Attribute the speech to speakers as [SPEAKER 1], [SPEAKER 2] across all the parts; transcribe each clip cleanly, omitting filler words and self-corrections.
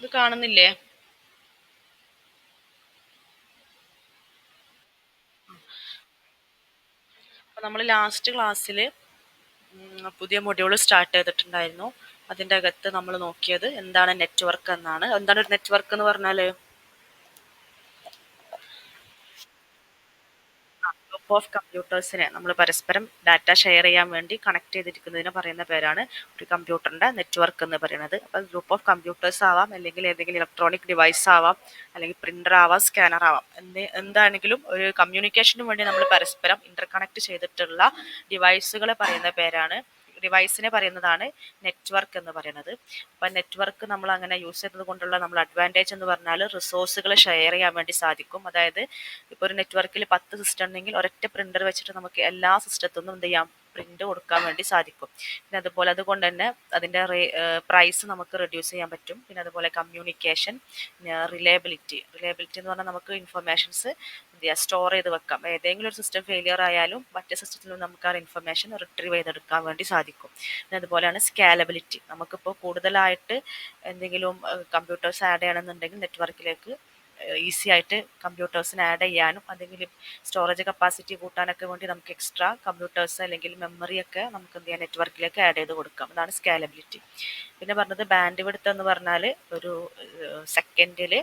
[SPEAKER 1] ഇത് കാണുന്നില്ലേ? അപ്പോൾ നമ്മൾ ലാസ്റ്റ് ക്ലാസ്സിൽ പുതിയ മൊഡ്യൂൾ സ്റ്റാർട്ട് ചെയ്തിട്ടുണ്ടായിരുന്നു. അതിൻ്റെ അകത്ത് നമ്മൾ നോക്കിയത് എന്താണ് നെറ്റ്വർക്ക് എന്നാണ്. എന്താണ് ഒരു നെറ്റ്വർക്ക് എന്ന് പറഞ്ഞാൽ? ഗ്രൂപ്പ് ഓഫ് കമ്പ്യൂട്ടേഴ്സിനെ നമ്മൾ പരസ്പരം ഡാറ്റ ഷെയർ ചെയ്യാൻ വേണ്ടി കണക്ട് ചെയ്തിരിക്കുന്നതിന് പറയുന്ന പേരാണ് ഒരു കമ്പ്യൂട്ടറിന്റെ നെറ്റ്വർക്ക് എന്ന് പറയുന്നത്. അപ്പോൾ ഗ്രൂപ്പ് ഓഫ് കമ്പ്യൂട്ടേഴ്സ് ആവാം, അല്ലെങ്കിൽ ഏതെങ്കിലും ഇലക്ട്രോണിക് ഡിവൈസ് ആവാം, അല്ലെങ്കിൽ പ്രിന്റർ ആവാം, സ്കാനർ ആവാം. എന്താണെങ്കിലും ഒരു കമ്മ്യൂണിക്കേഷന് വേണ്ടി നമ്മൾ പരസ്പരം ഇന്റർകണക്ട് ചെയ്തിട്ടുള്ള ഡിവൈസുകളെ പറയുന്ന പേരാണ്, ഡിവൈസിനെ പറയുന്നതാണ് നെറ്റ്വർക്ക് എന്ന് പറയുന്നത്. അപ്പം നെറ്റ്വർക്ക് നമ്മൾ അങ്ങനെ യൂസ് ചെയ്തത് കൊണ്ടുള്ള നമ്മൾ അഡ്വാൻറ്റേജ് എന്ന് പറഞ്ഞാൽ റിസോഴ്സുകൾ ഷെയർ ചെയ്യാൻ വേണ്ടി സാധിക്കും. അതായത് ഇപ്പോൾ ഒരു നെറ്റ്വർക്കിൽ 10 സിസ്റ്റം ഉണ്ടെങ്കിൽ ഒരൊറ്റ പ്രിന്റർ വെച്ചിട്ട് നമുക്ക് എല്ലാ സിസ്റ്റത്തിൽ നിന്നും എന്ത് ചെയ്യാം, പ്രിന്റ് കൊടുക്കാൻ വേണ്ടി സാധിക്കും. പിന്നെ അതുപോലെ അതുകൊണ്ട് തന്നെ അതിൻ്റെ പ്രൈസ് നമുക്ക് റെഡ്യൂസ് ചെയ്യാൻ പറ്റും. പിന്നെ അതുപോലെ കമ്മ്യൂണിക്കേഷൻ, റിലയബിലിറ്റി എന്ന് പറഞ്ഞാൽ നമുക്ക് ഇൻഫർമേഷൻസ് എന്ത് ചെയ്യാം, സ്റ്റോർ ചെയ്ത് വെക്കാം. ഏതെങ്കിലും ഒരു സിസ്റ്റം ഫെയിലിയർ ആയാലും മറ്റേ സിസ്റ്റത്തിൽ നിന്ന് നമുക്ക് ആ ഇൻഫർമേഷൻ റിട്രീവ് ചെയ്തെടുക്കാൻ വേണ്ടി സാധിക്കും. പിന്നെ അതുപോലെയാണ് സ്കാലബിലിറ്റി. നമുക്കിപ്പോൾ കൂടുതലായിട്ട് എന്തെങ്കിലും കമ്പ്യൂട്ടേഴ്സ് ആഡ് ചെയ്യണമെന്നുണ്ടെങ്കിൽ നെറ്റ്വർക്കിലേക്ക് ഈസി ആയിട്ട് കമ്പ്യൂട്ടേഴ്സിന് ആഡ് ചെയ്യാനും എന്തെങ്കിലും സ്റ്റോറേജ് കപ്പാസിറ്റി കൂട്ടാനൊക്കെ വേണ്ടി നമുക്ക് എക്സ്ട്രാ കമ്പ്യൂട്ടേഴ്സ് അല്ലെങ്കിൽ മെമ്മറി ഒക്കെ നമുക്ക് എന്ത് ചെയ്യാം, നെറ്റ്വർക്കിലേക്ക് ആഡ് ചെയ്ത് കൊടുക്കാം. അതാണ് സ്കാലബിലിറ്റി. പിന്നെ പറഞ്ഞത് ബാൻഡ് വിഡ്ത്ത് എന്ന് പറഞ്ഞാൽ ഒരു സെക്കൻഡിൽ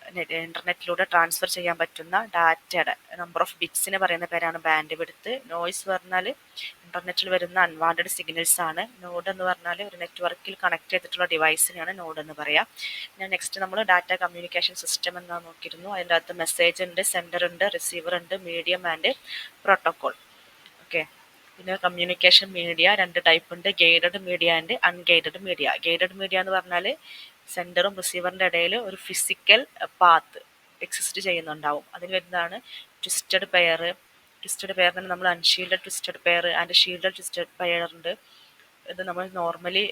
[SPEAKER 1] ഇന്റർനെറ്റിലൂടെ ട്രാൻസ്ഫർ ചെയ്യാൻ പറ്റുന്ന ഡാറ്റയുടെ നമ്പർ ഓഫ് ബിറ്റ്സിന് പറയുന്ന പേരാണ് ബാൻഡ് വിഡ്ത്ത്. നോയ്സ് പറഞ്ഞാൽ ഇന്റർനെറ്റിൽ വരുന്ന അൺവാണ്ടഡ് സിഗ്നൽസ് ആണ്. നോഡ് എന്ന് പറഞ്ഞാൽ ഒരു നെറ്റ്വർക്കിൽ കണക്ട് ചെയ്തിട്ടുള്ള ഡിവൈസിനെയാണ് നോഡ് എന്ന് പറയാം. പിന്നെ നെക്സ്റ്റ് നമ്മൾ ഡാറ്റ കമ്മ്യൂണിക്കേഷൻ സിസ്റ്റം എന്നാ നോക്കിയിരുന്നു. അതിൻ്റെ അകത്ത് മെസ്സേജ് ഉണ്ട്, സെൻഡർ ഉണ്ട്, റിസീവർ ഉണ്ട്, മീഡിയം ആൻഡ് പ്രോട്ടോകോൾ. ഓക്കെ. പിന്നെ കമ്മ്യൂണിക്കേഷൻ മീഡിയ രണ്ട് ടൈപ്പ് ഉണ്ട്, guided media and unguided media. Guided media എന്ന് പറഞ്ഞാൽ സെൻഡറും റിസീവറിൻ്റെ ഇടയിൽ ഒരു ഫിസിക്കൽ പാത്ത് എക്സിസ്റ്റ് ചെയ്യുന്നുണ്ടാവും. അതിൽ വരുന്നതാണ് ട്വിസ്റ്റഡ് പെയർ. ട്വിസ്റ്റഡ് പെയറിന് നമ്മൾ unshielded twisted pair and shielded twisted pair ഉണ്ട്. ഇത് നമ്മൾ നോർമലി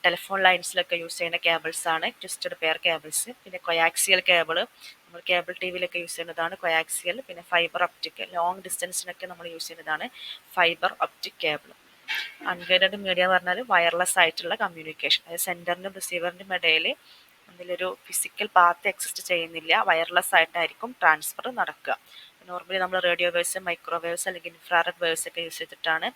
[SPEAKER 1] ടെലിഫോൺ ലൈൻസിലൊക്കെ യൂസ് ചെയ്യുന്ന കേബിൾസ് ആണ് ട്വിസ്റ്റഡ് പെയർ കേബിൾസ്. പിന്നെ കൊയാക്സിയൽ കേബിൾ നമ്മൾ കേബിൾ ടി വിയിലൊക്കെ യൂസ് ചെയ്യുന്നതാണ് കൊയാക്സിയൽ. പിന്നെ ഫൈബർ ഒപ്റ്റിക് ലോങ് ഡിസ്റ്റൻസിനൊക്കെ നമ്മൾ യൂസ് ചെയ്യുന്നതാണ് fibre optic cable. Unguided media എന്ന് പറഞ്ഞാൽ വയർലെസ് ആയിട്ടുള്ള കമ്മ്യൂണിക്കേഷൻ. അതായത് സെൻഡറിനും റിസീവറിനും ഇടയിൽ അതിലൊരു ഫിസിക്കൽ പാത്ത് എക്സിസ്റ്റ് ചെയ്യുന്നില്ല, വയർലെസ് ആയിട്ടായിരിക്കും ട്രാൻസ്ഫർ നടക്കുക. നോർമലി നമ്മൾ റേഡിയോ വേവ്സ്, മൈക്രോവേവ്സ് അല്ലെങ്കിൽ ഇൻഫ്രാറെഡ് വേവ്സ് ഒക്കെ യൂസ് ചെയ്തിട്ടാണ്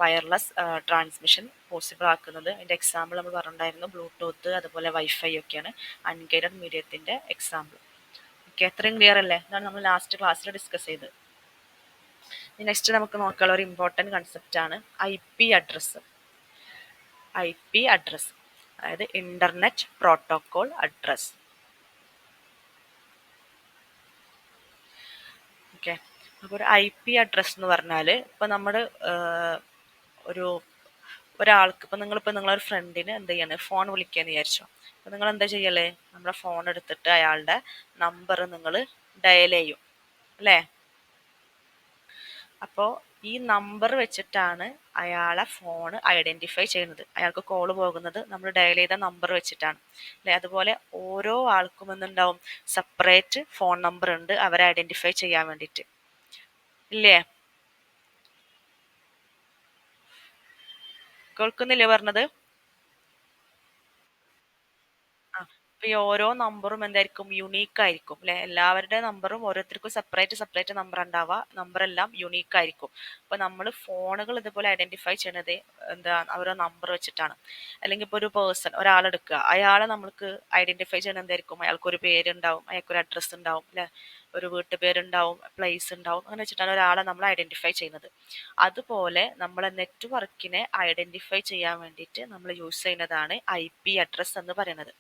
[SPEAKER 1] വയർലെസ് ട്രാൻസ്മിഷൻ പോസിബിൾ ആക്കുന്നത്. അതിൻ്റെ എക്സാമ്പിൾ നമ്മൾ പറഞ്ഞിട്ടുണ്ടായിരുന്നു ബ്ലൂടൂത്ത്, അതുപോലെ വൈഫൈ ഒക്കെയാണ് അൺഗൈഡഡ് മീഡിയത്തിൻ്റെ എക്സാമ്പിൾ. ഓക്കെ, അത്രയും ക്ലിയർ അല്ലേ? ഇതാണ് നമ്മൾ ലാസ്റ്റ് ക്ലാസ്സിൽ ഡിസ്കസ് ചെയ്തത്. നെക്സ്റ്റ് നമുക്ക് നോക്കാനുള്ള ഒരു ഇമ്പോർട്ടൻറ്റ് കൺസെപ്റ്റ് ആണ് IP അഡ്രസ്സ്. IP അഡ്രസ്സ് അതായത് ഇന്റർനെറ്റ് പ്രോട്ടോകോൾ അഡ്രസ്. ഓക്കെ, അപ്പോൾ ഒരു IP അഡ്രസ് എന്ന് പറഞ്ഞാൽ ഇപ്പം നമ്മൾ ഒരു ഒരാൾക്ക് ഇപ്പം നിങ്ങളൊരു ഫ്രണ്ടിന് എന്ത് ചെയ്യാണ്, ഫോൺ വിളിക്കുകയെന്ന് വിചാരിച്ചോ. അപ്പം നിങ്ങൾ എന്താ ചെയ്യല്ലേ, നമ്മുടെ ഫോൺ എടുത്തിട്ട് അയാളുടെ നമ്പർ നിങ്ങൾ ഡയൽ ചെയ്യും അല്ലേ. അപ്പോൾ ഈ നമ്പർ വെച്ചിട്ടാണ് അയാളെ ഫോൺ ഐഡൻറ്റിഫൈ ചെയ്യുന്നത്. അയാൾക്ക് കോൾ പോകുന്നത് നമ്മൾ ഡയൽ ചെയ്ത നമ്പർ വെച്ചിട്ടാണ് അല്ലേ. അതുപോലെ ഓരോ ആൾക്കും എന്തുണ്ടാവും, സെപ്പറേറ്റ് ഫോൺ നമ്പർ ഉണ്ട് അവരെ ഐഡൻറ്റിഫൈ ചെയ്യാൻ വേണ്ടിയിട്ട്, ഇല്ലേ? കേൾക്കുന്നില്ലേ പറഞ്ഞത്? ആ, അപ്പൊ ഈ ഓരോ നമ്പറും എന്തായിരിക്കും, യുണീക്ക് ആയിരിക്കും അല്ലെ. എല്ലാവരുടെ നമ്പറും ഓരോരുത്തർക്കും സെപ്പറേറ്റ് നമ്പർ ഉണ്ടാവുക, നമ്പർ എല്ലാം യുണീക്ക് ആയിരിക്കും. അപ്പൊ നമ്മൾ ഫോണുകൾ ഇതുപോലെ ഐഡന്റിഫൈ ചെയ്യണത് എന്താ, ഓരോ നമ്പർ വെച്ചിട്ടാണ്. അല്ലെങ്കിൽ ഇപ്പോൾ ഒരു പേഴ്സൺ, ഒരാളെടുക്കുക, അയാളെ നമ്മൾക്ക് ഐഡന്റിഫൈ ചെയ്യണത് എന്തായിരിക്കും, അയാൾക്കൊരു പേരുണ്ടാവും, അയാൾക്കൊരു അഡ്രസ്സ് ഉണ്ടാവും അല്ലെ, ഒരു വീട്ടുപേരുണ്ടാവും, പ്ലേസ് ഉണ്ടാവും. അങ്ങനെ വെച്ചിട്ടാണ് ഒരാളെ നമ്മൾ ഐഡന്റിഫൈ ചെയ്യുന്നത്. അതുപോലെ നമ്മളെ നെറ്റ്വർക്കിനെ ഐഡന്റിഫൈ ചെയ്യാൻ വേണ്ടിയിട്ട് നമ്മൾ യൂസ് ചെയ്യുന്നതാണ് IP അഡ്രസ്സ് എന്ന് പറയുന്നത്.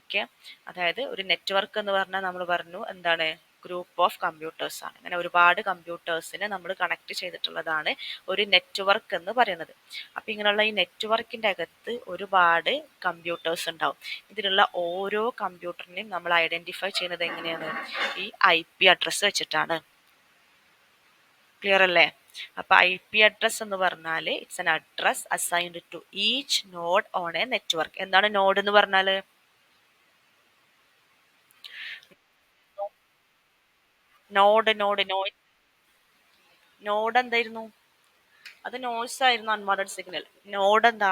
[SPEAKER 1] ഓക്കെ, അതായത് ഒരു നെറ്റ്വർക്ക് എന്ന് പറഞ്ഞാൽ നമ്മൾ പറഞ്ഞു എന്താണ്, ഗ്രൂപ്പ് ഓഫ് കമ്പ്യൂട്ടേഴ്സ് ആണ്. അങ്ങനെ ഒരുപാട് കമ്പ്യൂട്ടേഴ്സിനെ നമ്മൾ കണക്ട് ചെയ്തിട്ടുള്ളതാണ് ഒരു നെറ്റ്വർക്ക് എന്ന് പറയുന്നത്. അപ്പം ഇങ്ങനെയുള്ള ഈ നെറ്റ്വർക്കിൻ്റെ അകത്ത് ഒരുപാട് കമ്പ്യൂട്ടേഴ്സ് ഉണ്ടാവും. ഇതിലുള്ള ഓരോ കമ്പ്യൂട്ടറിനെയും നമ്മൾ ഐഡന്റിഫൈ ചെയ്യുന്നത് എങ്ങനെയാണ്, ഈ IP അഡ്രസ്സ് വെച്ചിട്ടാണ്. ക്ലിയർ അല്ലേ? അപ്പൊ IP അഡ്രസ് എന്ന് പറഞ്ഞാൽ it's an address assigned to each node on a network. എന്താണ് നോഡ് എന്ന് പറഞ്ഞാല്? നോഡ് എന്തായിരുന്നു? അത് നോയ്സ് ആയിരുന്നു, അൺവാണ്ടഡ് സിഗ്നൽ. നോഡ് എന്താ?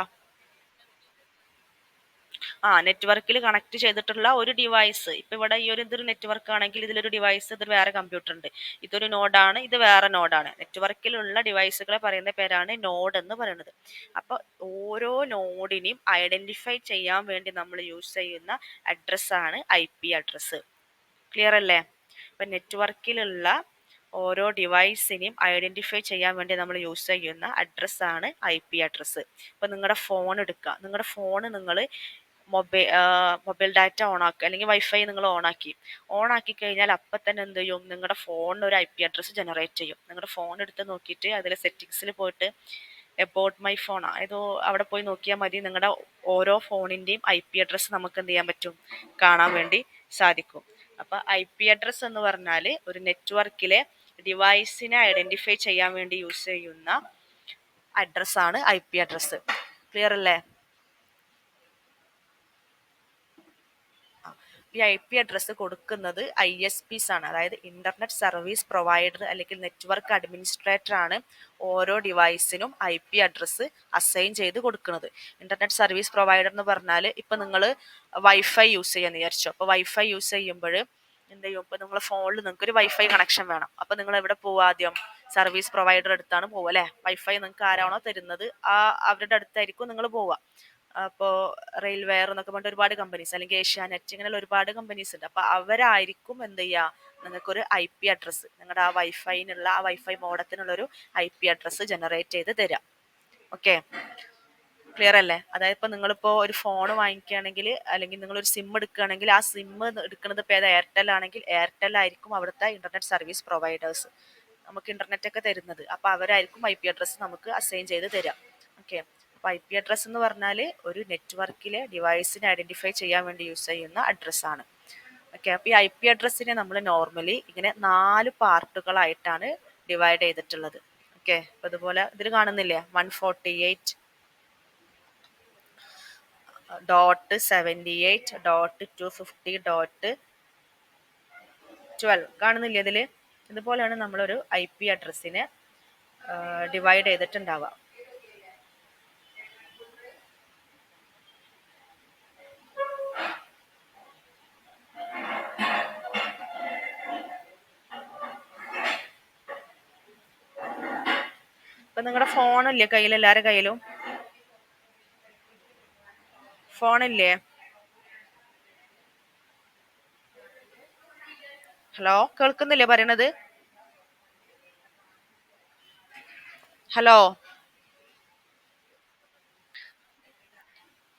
[SPEAKER 1] നെറ്റ്വർക്കിൽ കണക്ട് ചെയ്തിട്ടുള്ള ഒരു ഡിവൈസ്. ഇപ്പൊ ഇവിടെ ഈ ഇതൊരു നെറ്റ്വർക്ക് ആണെങ്കിൽ ഇതിലൊരു ഡിവൈസ്, ഇതൊരു വേറെ കമ്പ്യൂട്ടർ ഉണ്ട്, ഇതൊരു നോഡാണ്, ഇത് വേറെ നോഡാണ്. നെറ്റ്വർക്കിലുള്ള ഡിവൈസുകളെ പറയുന്ന പേരാണ് നോഡ് എന്ന് പറയുന്നത്. അപ്പൊ ഓരോ നോഡിനെയും ഐഡന്റിഫൈ ചെയ്യാൻ വേണ്ടി നമ്മൾ യൂസ് ചെയ്യുന്ന അഡ്രസ്സാണ് IP അഡ്രസ്സ്. ക്ലിയർ അല്ലേ? ഇപ്പൊ നെറ്റ്വർക്കിലുള്ള ഓരോ ഡിവൈസിനെയും ഐഡന്റിഫൈ ചെയ്യാൻ വേണ്ടി നമ്മൾ യൂസ് ചെയ്യുന്ന അഡ്രസ്സാണ് IP അഡ്രസ്സ്. ഇപ്പൊ നിങ്ങളുടെ ഫോൺ എടുക്കുക, നിങ്ങളുടെ ഫോൺ നിങ്ങൾ മൊബൈൽ ഡാറ്റ ഓൺ ആക്കുക, അല്ലെങ്കിൽ വൈഫൈ നിങ്ങൾ ഓൺ ആക്കി കഴിഞ്ഞാൽ അപ്പം തന്നെ എന്ത് ചെയ്യും, നിങ്ങളുടെ ഫോണിന് ഒരു IP അഡ്രസ്സ് ജനറേറ്റ് ചെയ്യും. നിങ്ങളുടെ ഫോൺ എടുത്ത് നോക്കിയിട്ട് അതിൽ സെറ്റിങ്സിൽ പോയിട്ട് എബൌട്ട് മൈ ഫോൺ ഏതോ അവിടെ പോയി നോക്കിയാൽ മതി. നിങ്ങളുടെ ഓരോ ഫോണിന്റെയും IP അഡ്രസ്സ് നമുക്ക് എന്ത് ചെയ്യാൻ പറ്റും, കാണാൻ വേണ്ടി സാധിക്കും. അപ്പൊ IP അഡ്രസ്സ് എന്ന് പറഞ്ഞാൽ ഒരു നെറ്റ്വർക്കിലെ ഡിവൈസിനെ ഐഡന്റിഫൈ ചെയ്യാൻ വേണ്ടി യൂസ് ചെയ്യുന്ന അഡ്രസ്സാണ് IP അഡ്രസ്സ്. ക്ലിയർ അല്ലേ? ഈ IP അഡ്രസ്സ് കൊടുക്കുന്നത് ISPs ആണ്, അതായത് ഇന്റർനെറ്റ് സർവീസ് പ്രൊവൈഡർ അല്ലെങ്കിൽ നെറ്റ്വർക്ക് അഡ്മിനിസ്ട്രേറ്റർ ആണ് ഓരോ ഡിവൈസിനും IP അഡ്രസ്സ് അസൈൻ ചെയ്ത് കൊടുക്കുന്നത്. ഇന്റർനെറ്റ് സർവീസ് പ്രൊവൈഡർ എന്ന് പറഞ്ഞാൽ ഇപ്പൊ നിങ്ങൾ വൈഫൈ യൂസ് ചെയ്യാന്ന് വിചാരിച്ചു. അപ്പൊ വൈഫൈ യൂസ് ചെയ്യുമ്പോൾ എന്ത് ചെയ്യും, ഇപ്പൊ നിങ്ങളെ ഫോണിൽ നിങ്ങൾക്ക് ഒരു വൈഫൈ കണക്ഷൻ വേണം. അപ്പൊ നിങ്ങൾ എവിടെ പോവുക, ആദ്യം സർവീസ് പ്രൊവൈഡർ അടുത്താണ് പോവുക അല്ലെ. വൈഫൈ നിങ്ങൾക്ക് ആരാണോ തരുന്നത് അവരുടെ അടുത്തായിരിക്കും നിങ്ങൾ പോവുക. അപ്പോൾ റെയിൽവെയർ എന്നൊക്കെ പറഞ്ഞിട്ട് ഒരുപാട് കമ്പനീസ്, അല്ലെങ്കിൽ ഏഷ്യാനെറ്റ്, ഇങ്ങനെയുള്ള ഒരുപാട് കമ്പനീസ് ഉണ്ട്. അപ്പൊ അവരായിരിക്കും എന്ത് ചെയ്യുക, നിങ്ങൾക്കൊരു IP അഡ്രസ്സ്, നിങ്ങളുടെ ആ വൈഫൈ മോഡത്തിനുള്ള ഒരു IP അഡ്രസ്സ് ജനറേറ്റ് ചെയ്ത് തരാം. ഓക്കെ, ക്ലിയർ അല്ലേ? അതായത് ഇപ്പൊ നിങ്ങളിപ്പോ ഒരു ഫോൺ വാങ്ങിക്കുകയാണെങ്കിൽ, അല്ലെങ്കിൽ നിങ്ങൾ ഒരു സിം എടുക്കുകയാണെങ്കിൽ, ആ സിം എടുക്കുന്നത് ഇപ്പോൾ എയർടെൽ ആണെങ്കിൽ എയർടെൽ ആയിരിക്കും അവിടുത്തെ ഇന്റർനെറ്റ് സർവീസ് പ്രൊവൈഡേഴ്സ് നമുക്ക് ഇന്റർനെറ്റ് ഒക്കെ തരുന്നത്. അപ്പൊ അവരായിരിക്കും IP അഡ്രസ്സ് നമുക്ക് അസൈൻ ചെയ്ത് തരാം. ഓക്കെ, അപ്പൊ IP അഡ്രസ്സ് എന്ന് പറഞ്ഞാൽ ഒരു നെറ്റ്വർക്കിലെ ഡിവൈസിനെ ഐഡന്റിഫൈ ചെയ്യാൻ വേണ്ടി യൂസ് ചെയ്യുന്ന അഡ്രസ്സാണ്. ഓക്കെ, അപ്പൊ ഈ IP അഡ്രസ്സിനെ നമ്മൾ നോർമലി ഇങ്ങനെ 4 പാർട്ടുകളായിട്ടാണ് ഡിവൈഡ് ചെയ്തിട്ടുള്ളത്. ഓക്കെ, അപ്പൊ ഇതുപോലെ ഇതിൽ കാണുന്നില്ലേ, 148.78.250.12 കാണുന്നില്ലേ ഇതില്? ഇതുപോലെയാണ് നമ്മളൊരു IP അഡ്രസ്സിനെ ഡിവൈഡ് ചെയ്തിട്ടുണ്ടാവുക. ഇപ്പൊ നിങ്ങളുടെ ഫോണില്ലേ കയ്യിൽ, എല്ലാവരുടെ കയ്യിലും ഫോണില്ലേ? ഹലോ, കേൾക്കുന്നില്ലേ പറയണത്? ഹലോ,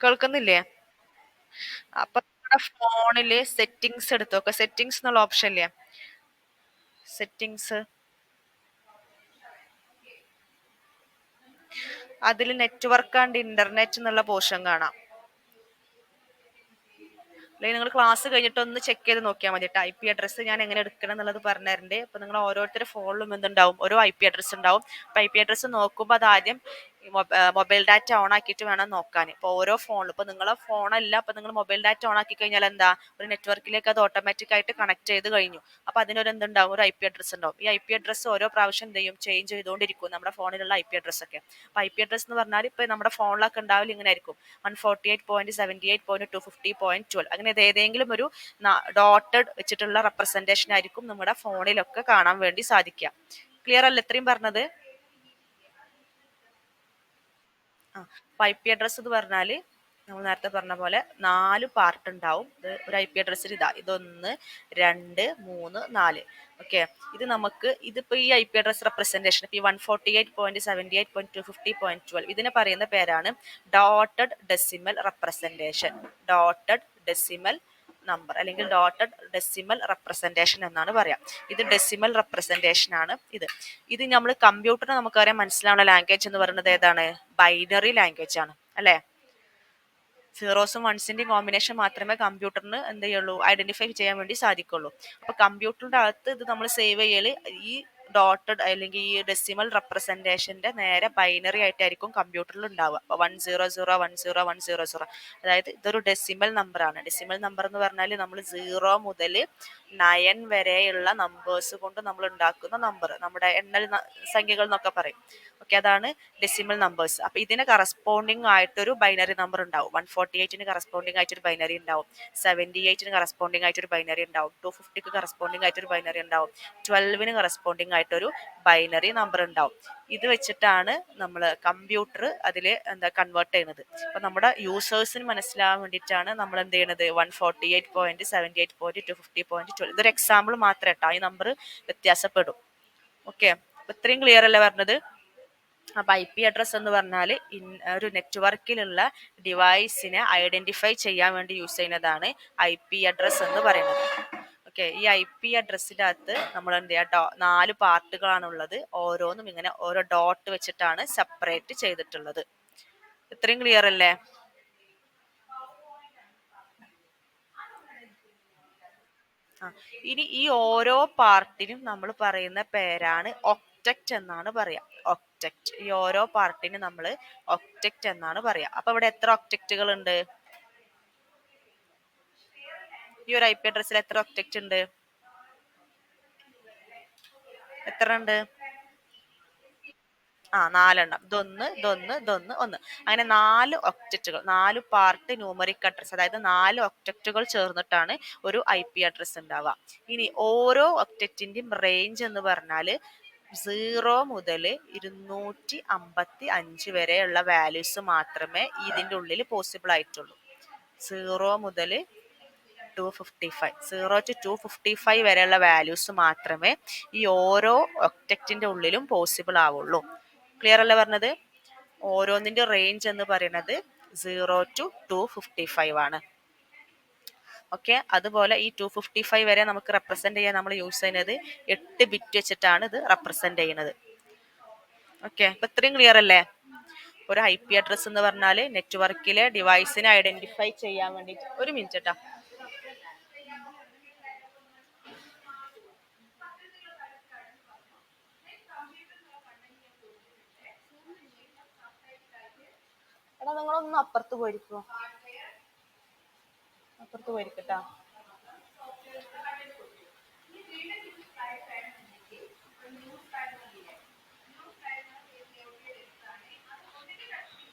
[SPEAKER 1] കേൾക്കുന്നില്ലേ? അപ്പൊ നിങ്ങളുടെ ഫോണില് സെറ്റിങ്സ് എടുത്തു നോക്കുക. സെറ്റിങ്സ് എന്നുള്ള ഓപ്ഷൻ ഇല്ലേ, സെറ്റിങ്സ്, അതിൽ നെറ്റ്വർക്ക് ആൻഡ് ഇന്റർനെറ്റ് എന്നുള്ള പോർഷൻ കാണാം. അല്ലെങ്കിൽ നിങ്ങൾ ക്ലാസ് കഴിഞ്ഞിട്ട് ഒന്ന് ചെക്ക് ചെയ്ത് നോക്കിയാൽ മതി. IP അഡ്രസ്സ് ഞാൻ എങ്ങനെ എടുക്കണം എന്നുള്ളത് പറഞ്ഞുതരണ്ടേ. അപ്പൊ നിങ്ങൾ ഓരോരുത്തരുടെ ഫോണിലും എന്തുണ്ടാവും, ഓരോ IP അഡ്രസ്സ് ഉണ്ടാവും. അപ്പൊ IP അഡ്രസ്സ് നോക്കുമ്പോൾ അത് ആദ്യം മൊബൈൽ ഡാറ്റ ഓൺ ആക്കിയിട്ട് വേണം നോക്കാൻ. ഇപ്പൊ ഓരോ ഫോണിലും, ഇപ്പൊ നിങ്ങളെ ഫോണല്ല, അപ്പൊ നിങ്ങൾ മൊബൈൽ ഡാറ്റ ഓൺ ആക്കി കഴിഞ്ഞാൽ എന്താ, ഒരു നെറ്റ്വർക്കിലേക്ക് അത് ഓട്ടോമാറ്റിക് ആയിട്ട് കണക്ട് ചെയ്ത് കഴിഞ്ഞു. അപ്പൊ അതിനൊരു എന്തുണ്ടാവും, ഒരു IP അഡ്രസ്സ് ഉണ്ടാവും. ഈ IP അഡ്രസ്സ് ഓരോ പ്രാവശ്യം എന്ത് ചെയ്യും, ചേഞ്ച് ചെയ്തുകൊണ്ടിരിക്കും നമ്മുടെ ഫോണിലുള്ള IP അഡ്രസ്സ് ഒക്കെ. അപ്പൊ IP അഡ്രസ്സ് എന്ന് പറഞ്ഞാൽ ഇപ്പൊ നമ്മുടെ ഫോണിലൊക്കെ ഉണ്ടാവില്ല, ഇങ്ങനെ ആയിരിക്കും 148.78.250.12. അങ്ങനെ ഇത് ഏതെങ്കിലും ഒരു ഡോട്ടഡ് വെച്ചിട്ടുള്ള റെപ്രസെന്റേഷൻ ആയിരിക്കും നമ്മുടെ ഫോണിലൊക്കെ കാണാൻ വേണ്ടി സാധിക്കുക. ക്ലിയർ അല്ല ഇത്രയും പറഞ്ഞത്? IP അഡ്രസ്സ് എന്ന് പറഞ്ഞാല് നമ്മൾ നേരത്തെ പറഞ്ഞ പോലെ 4 പാർട്ട് ഉണ്ടാവും. ഒരു IP അഡ്രസ്സിൽ ഇതൊന്ന്, 2, 3, 4. ഓക്കെ, ഇതിപ്പോ ഈ IP അഡ്രസ് റെപ്രസെന്റേഷൻ ഈ 148.78.250.12 ഇതിനെ പറയുന്ന പേരാണ് dotted decimal representation. Dotted decimal number അല്ലെങ്കിൽ ഡോട്ടഡ് ഡെസിമൽ റെപ്രസെന്റേഷൻ എന്നാണ് പറയാം. ഇത് ഡെസിമൽ റെപ്രസെന്റേഷൻ ആണ്. ഇത് നമ്മൾ കമ്പ്യൂട്ടറിന് നമുക്കറിയാം മനസ്സിലാവുന്ന ലാംഗ്വേജ് എന്ന് പറയുന്നത് ഏതാണ്, ബൈനറി ലാംഗ്വേജ് ആണ് അല്ലെ. സീറോസും വൺസിന്റെയും കോമ്പിനേഷൻ മാത്രമേ കമ്പ്യൂട്ടറിന് എന്ത് ചെയ്യുള്ളൂ, ഐഡന്റിഫൈ ചെയ്യാൻ വേണ്ടി സാധിക്കുള്ളൂ. അപ്പൊ കമ്പ്യൂട്ടറിന്റെ അകത്ത് ഇത് നമ്മൾ സേവ് ചെയ്യല് ഈ ഡോട്ടഡ് അല്ലെങ്കിൽ ഈ ഡെസിമൽ റെപ്രസെന്റേഷന്റെ നേരെ ബൈനറി ആയിട്ടായിരിക്കും കമ്പ്യൂട്ടറിൽ ഉണ്ടാവുക. അപ്പോൾ 100 10 100 അതായത് ഇതൊരു ഡെസിമൽ നമ്പർ ആണ്. ഡെസിമൽ നമ്പർ എന്ന് പറഞ്ഞാൽ നമ്മൾ 0 മുതൽ 9 വരെയുള്ള നമ്പേഴ്സ് കൊണ്ട് നമ്മൾ ഉണ്ടാക്കുന്ന നമ്പർ, നമ്മുടെ എണ്ണൽ സംഖ്യകൾ എന്നൊക്കെ പറയും. ഓക്കെ, അതാണ് ഡെസിമൽ നമ്പേഴ്സ്. അപ്പൊ ഇതിന് കറസ്പോണ്ടിങ് ആയിട്ടൊരു ബൈനറി നമ്പർ ഉണ്ടാവും. 148 കറസ്പോണ്ടിങ് ആയിട്ടൊരു ബൈനറി ഉണ്ടാവും, 78 കറസ്പോണ്ടിങ് ആയിട്ടൊരു ബൈനറി ഉണ്ടാവും, 250 കറസ്പോണ്ടിങ് ആയിട്ടൊരു ബൈനറി ഉണ്ടാവും, 12 കറസ്പോണ്ടിങ് ആയിട്ടൊരു ബൈനറി നമ്പർ ഉണ്ടാവും. ഇത് വെച്ചിട്ടാണ് നമ്മൾ കമ്പ്യൂട്ടർ അതിൽ കൺവേർട്ട് ചെയ്യുന്നത്. അപ്പൊ നമ്മുടെ യൂസേഴ്സിന് മനസ്സിലാവാൻ വേണ്ടിയിട്ടാണ് നമ്മൾ എന്ത് ചെയ്യുന്നത് 148.78.250.12. ഇതൊരു എക്സാമ്പിൾ മാത്രം കേട്ടോ, ഈ നമ്പർ വ്യത്യാസപ്പെടും. ഓക്കെ, അപ്പൊ ഇത്രയും ക്ലിയർ അല്ലേ പറഞ്ഞത്? അപ്പൊ ഐ പി അഡ്രസ് എന്ന് പറഞ്ഞാൽ ഒരു നെറ്റ്വർക്കിലുള്ള ഡിവൈസിനെ ഐഡന്റിഫൈ ചെയ്യാൻ വേണ്ടി യൂസ് ചെയ്യുന്നതാണ് ഐ പി അഡ്രസ് എന്ന് പറയുന്നത്. ഓക്കെ, ഈ ഐ പി അഡ്രസ്സിന്റെ അകത്ത് നമ്മൾ എന്ത് ചെയ്യാ 4 പാർട്ടുകളാണ് ഉള്ളത്. ഓരോന്നും ഇങ്ങനെ ഓരോ ഡോട്ട് വെച്ചിട്ടാണ് സെപ്പറേറ്റ് ചെയ്തിട്ടുള്ളത്. ഇത്രയും ക്ലിയർ അല്ലേ? ഇനി ഈ ഓരോ പാർട്ടിനും നമ്മൾ പറയുന്ന പേരാണ് ഒക്ടക്റ്റ് എന്നാണ് പറയാ. ഒക്ടക്റ്റ്, ഈ ഓരോ പാർട്ടിനും നമ്മൾ ഒക്ടക്റ്റ് എന്നാണ് പറയാ. അപ്പൊ ഇവിടെ എത്ര ഒക്ടക്റ്റുകൾ ഉണ്ട്? ഈ ഒരു ഐ പി അഡ്രസ്സിൽ എത്ര ഒക്ടക്റ്റ് ഉണ്ട്? എത്ര ഉണ്ട്? 4 ഇതൊന്ന് ഒന്ന്, അങ്ങനെ 4 ഒക്ടക്റ്റുകൾ, 4 പാർട്ട് ന്യൂമറിക് അഡ്രസ്, അതായത് 4 ഒക്ടക്റ്റുകൾ ചേർന്നിട്ടാണ് ഒരു ഐ പി അഡ്രസ് ഉണ്ടാവുക. ഇനി ഓരോ ഒക്ടക്റ്റിന്റെയും റേഞ്ച് എന്ന് പറഞ്ഞാല് 0 മുതൽ 255 വരെയുള്ള വാല്യൂസ് മാത്രമേ ഇതിന്റെ ഉള്ളിൽ പോസിബിൾ ആയിട്ടുള്ളൂ. 0 മുതൽ 255 വരെയുള്ള വാല്യൂസ് മാത്രമേ ഈ ഓരോ ഒക്ടക്റ്റിന്റെ ഉള്ളിലും പോസിബിൾ ആവുള്ളൂ. ക്ലിയർ അല്ലേ പറഞ്ഞത്? ഓരോന്നിന്റെ റേഞ്ച് എന്ന് പറയുന്നത് 0 to 255 ആണ്. ഓക്കെ, അതുപോലെ ഈ 255 വരെ നമുക്ക് റെപ്രസെന്റ് ചെയ്യാൻ നമ്മൾ യൂസ് ചെയ്യുന്നത് 8 ബിറ്റ് വെച്ചിട്ടാണ് ഇത് റെപ്രസെന്റ് ചെയ്യുന്നത്. ഓക്കെ, അപ്പൊ ഇത്രയും ക്ലിയർ അല്ലേ? ഒരു ഐ പി അഡ്രസ് എന്ന് പറഞ്ഞാൽ നെറ്റ്വർക്കിലെ ഡിവൈസിനെ ഐഡന്റിഫൈ ചെയ്യാൻ വേണ്ടിട്ട്. ഒരു മിനിറ്റ് കേട്ടോ. എടാ, നിങ്ങളൊന്നും അപ്പുറത്ത് പോയിരിക്കോ, അപ്പുറത്ത് പോയിരിക്കട്ടാ.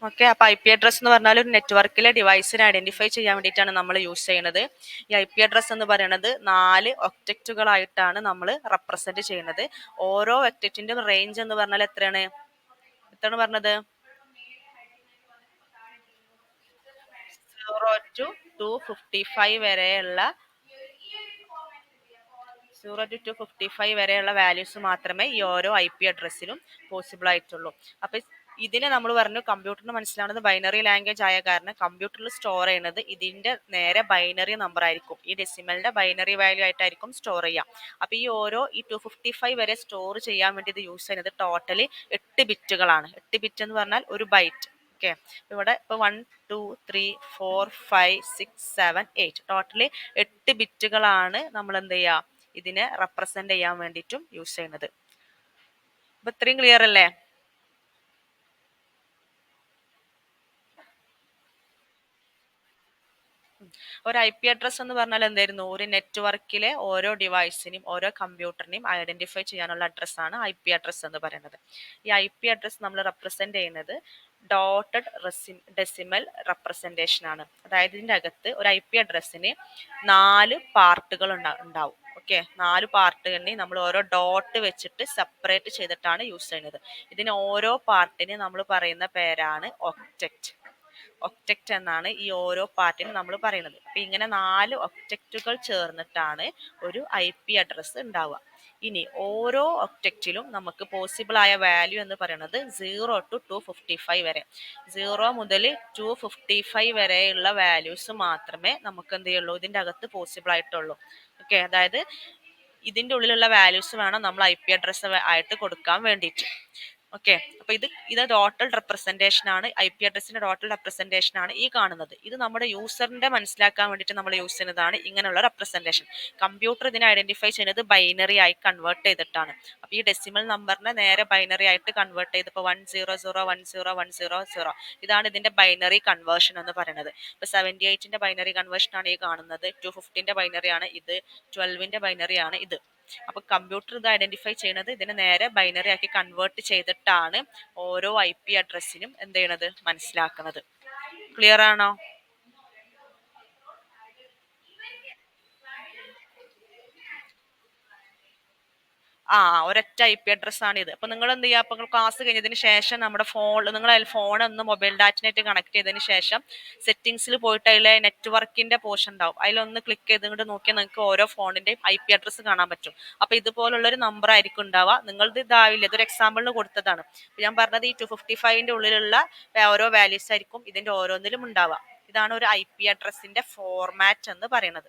[SPEAKER 1] ഓക്കെ, അപ്പൊ ഐ പി അഡ്രസ് എന്ന് പറഞ്ഞാൽ ഒരു നെറ്റ്വർക്കിലെ ഡിവൈസിനെ ഐഡന്റിഫൈ ചെയ്യാൻ വേണ്ടിയിട്ടാണ് നമ്മൾ യൂസ് ചെയ്യുന്നത്. ഈ ഐ പി അഡ്രസ് എന്ന് പറയുന്നത് 4 ഒക്ടക്റ്റുകളായിട്ടാണ് നമ്മൾ റെപ്രസെന്റ് ചെയ്യുന്നത്. ഓരോ ഒക്ടക്റ്റിന്റെ റേഞ്ച് എന്ന് പറഞ്ഞാൽ എത്രയാണ് പറഞ്ഞത്? 0 to 255 വരെയുള്ള 255 വരെയുള്ള വാല്യൂസ് മാത്രമേ ഈ ഓരോ ഐ പി അഡ്രസ്സിലും പോസിബിൾ ആയിട്ടുള്ളൂ. അപ്പൊ ഇതിനെ നമ്മൾ പറഞ്ഞു കമ്പ്യൂട്ടറിന് മനസ്സിലാവുന്നത് ബൈനറി ലാംഗ്വേജ് ആയ കാരണം കമ്പ്യൂട്ടറിൽ സ്റ്റോർ ചെയ്യുന്നത് ഇതിന്റെ നേരെ ബൈനറി നമ്പർ ആയിരിക്കും. ഈ ഡെസിമലിന്റെ ബൈനറി വാല്യൂ ആയിട്ടായിരിക്കും സ്റ്റോർ ചെയ്യുക. അപ്പൊ ഈ 255 വരെ സ്റ്റോർ ചെയ്യാൻ വേണ്ടി ഇത് യൂസ് ചെയ്യുന്നത് ടോട്ടലി 8 ബിറ്റുകളാണ്. 8 ബിറ്റ് എന്ന് പറഞ്ഞാൽ ഒരു ബൈറ്റ്. ഓക്കെ, ഇവിടെ ഇപ്പൊ 1 2 3 4 5 6 7 8 ടോട്ടലി 8 ബിറ്റുകളാണ് നമ്മൾ എന്ത് ചെയ്യുക ഇതിനെ റെപ്രസെന്റ് ചെയ്യാൻ വേണ്ടിയിട്ടും യൂസ് ചെയ്യുന്നത്. അപ്പൊ ഇത്രയും ക്ലിയർ അല്ലേ? ഒരു ഐ പി അഡ്രസ് എന്ന് പറഞ്ഞാൽ എന്തായിരുന്നു? ഒരു നെറ്റ്വർക്കിലെ ഓരോ ഡിവൈസിനെയും ഓരോ കമ്പ്യൂട്ടറിനെയും ഐഡന്റിഫൈ ചെയ്യാനുള്ള അഡ്രസ്സാണ് ഐ പി അഡ്രസ് എന്ന് പറയുന്നത്. ഈ ഐ പി അഡ്രസ് നമ്മൾ റെപ്രസെന്റ് ചെയ്യുന്നത് ഡോട്ടഡ് ഡെസിമൽ റെപ്രസെന്റേഷൻ ആണ്. അതായത് ഇതിന്റെ അകത്ത് ഒരു ഐ പി അഡ്രസ്സിന് 4 പാർട്ടുകൾ ഉണ്ടാവും. ഓക്കെ, 4 പാർട്ടുകളിനെ നമ്മൾ ഓരോ ഡോട്ട് വെച്ചിട്ട് സെപ്പറേറ്റ് ചെയ്തിട്ടാണ് യൂസ് ചെയ്യുന്നത്. ഇതിന് ഓരോ പാർട്ടിന് നമ്മൾ പറയുന്ന പേരാണ് ഒക്ടക്റ്റ്. ഒക്ടക്റ്റ് എന്നാണ് ഈ ഓരോ പാർട്ടിനും നമ്മൾ പറയുന്നത്. അപ്പൊ ഇങ്ങനെ 4 ഒക്ടക്റ്റുകൾ ചേർന്നിട്ടാണ് ഒരു ഐ പി അഡ്രസ് ഉണ്ടാവുക. ഇനി ഓരോ ഒക്ടക്റ്റിലും നമുക്ക് പോസിബിൾ ആയ വാല്യൂ എന്ന് പറയുന്നത് 0 to 255 വരെ. 0 മുതൽ 255 വരെയുള്ള വാല്യൂസ് മാത്രമേ നമുക്ക് എന്ത് ചെയ്യുള്ളൂ ഇതിന്റെ അകത്ത് പോസിബിൾ ആയിട്ടുള്ളൂ. ഓക്കെ, അതായത് ഇതിന്റെ ഉള്ളിലുള്ള വാല്യൂസ് വേണം നമ്മൾ ഐ പി അഡ്രസ് ആയിട്ട് കൊടുക്കാൻ വേണ്ടിയിട്ട്. ഓക്കെ. അപ്പൊ ഇത് ടോട്ടൽ റെപ്രസെന്റേഷൻ ആണ്, ഐ പി അഡ്രസ്സിന്റെ ടോട്ടൽ റെപ്രസെന്റേഷൻ ആണ് ഈ കാണുന്നത്. ഇത് നമ്മുടെ യൂസറിന്റെ മനസ്സിലാക്കാൻ വേണ്ടിയിട്ട് നമ്മൾ യൂസ് ചെയ്യുന്നതാണ് ഇങ്ങനെയുള്ള റെപ്രസെന്റേഷൻ. കമ്പ്യൂട്ടർ ഇതിനെ ഐഡന്റിഫൈ ചെയ്യുന്നത് ബൈനറി ആയി കൺവേർട്ട് ചെയ്തിട്ടാണ്. അപ്പൊ ഈ ഡെസിമൽ നമ്പറിനെ നേരെ ബൈനറി ആയിട്ട് കൺവേർട്ട് ചെയ്ത് ഇപ്പൊ 100101010 ഇതാണ് ഇതിന്റെ ബൈനറി കൺവേർഷൻ എന്ന് പറയുന്നത്. ഇപ്പൊ 78ന്റെ ബൈനറി കൺവേർഷൻ ആണ് ഈ കാണുന്നത്, 250ന്റെ ബൈനറി ആണ് ഇത്, 12ന്റെ ബൈനറി ആണ് ഇത്. അപ്പൊ കമ്പ്യൂട്ടർ ഇത് ഐഡന്റിഫൈ ചെയ്യുന്നത് ഇതിനെ നേരെ ബൈനറി ആക്കി കൺവേർട്ട് ചെയ്തിട്ടാണ് ഓരോ ഐ പി അഡ്രസ്സിനും എന്ത് ചെയ്യണത്, മനസ്സിലാക്കുന്നത്. ക്ലിയർ ആണോ? ആ, ഒരൊറ്റ ഐ പി അഡ്രസ് ആണ് ഇത്. അപ്പൊ നിങ്ങൾ എന്ത് ചെയ്യുക, അപ്പൊ ക്ലാസ് കഴിഞ്ഞതിന് ശേഷം നമ്മുടെ നിങ്ങൾ ഫോൺ ഒന്ന് മൊബൈൽ ഡാറ്റിനായിട്ട് കണക്ട് ചെയ്തതിന് ശേഷം സെറ്റിംഗ്സിൽ പോയിട്ട് അതിലെ നെറ്റ്വർക്കിന്റെ പോർഷൻ ഉണ്ടാവും, അതിലൊന്ന് ക്ലിക്ക് ചെയ്ത് ഇങ്ങോട്ട് നോക്കിയാൽ നിങ്ങൾക്ക് ഓരോ ഫോണിന്റെയും ഐ പി അഡ്രസ്സ് കാണാൻ പറ്റും. അപ്പൊ ഇതുപോലുള്ള ഒരു നമ്പർ ആയിരിക്കും ഉണ്ടാവുക. നിങ്ങളത് ഇതാവില്ല, ഇതൊരു എക്സാമ്പിളിന് കൊടുത്തതാണ്. ഞാൻ പറഞ്ഞത് ഈ 255ന്റെ ഉള്ളിലുള്ള ഓരോ വാല്യൂസ് ആയിരിക്കും ഇതിന്റെ ഓരോന്നിലും ഉണ്ടാവുക. ഇതാണ് ഒരു ഐ പി അഡ്രസ്സിന്റെ ഫോർമാറ്റ് എന്ന് പറയുന്നത്.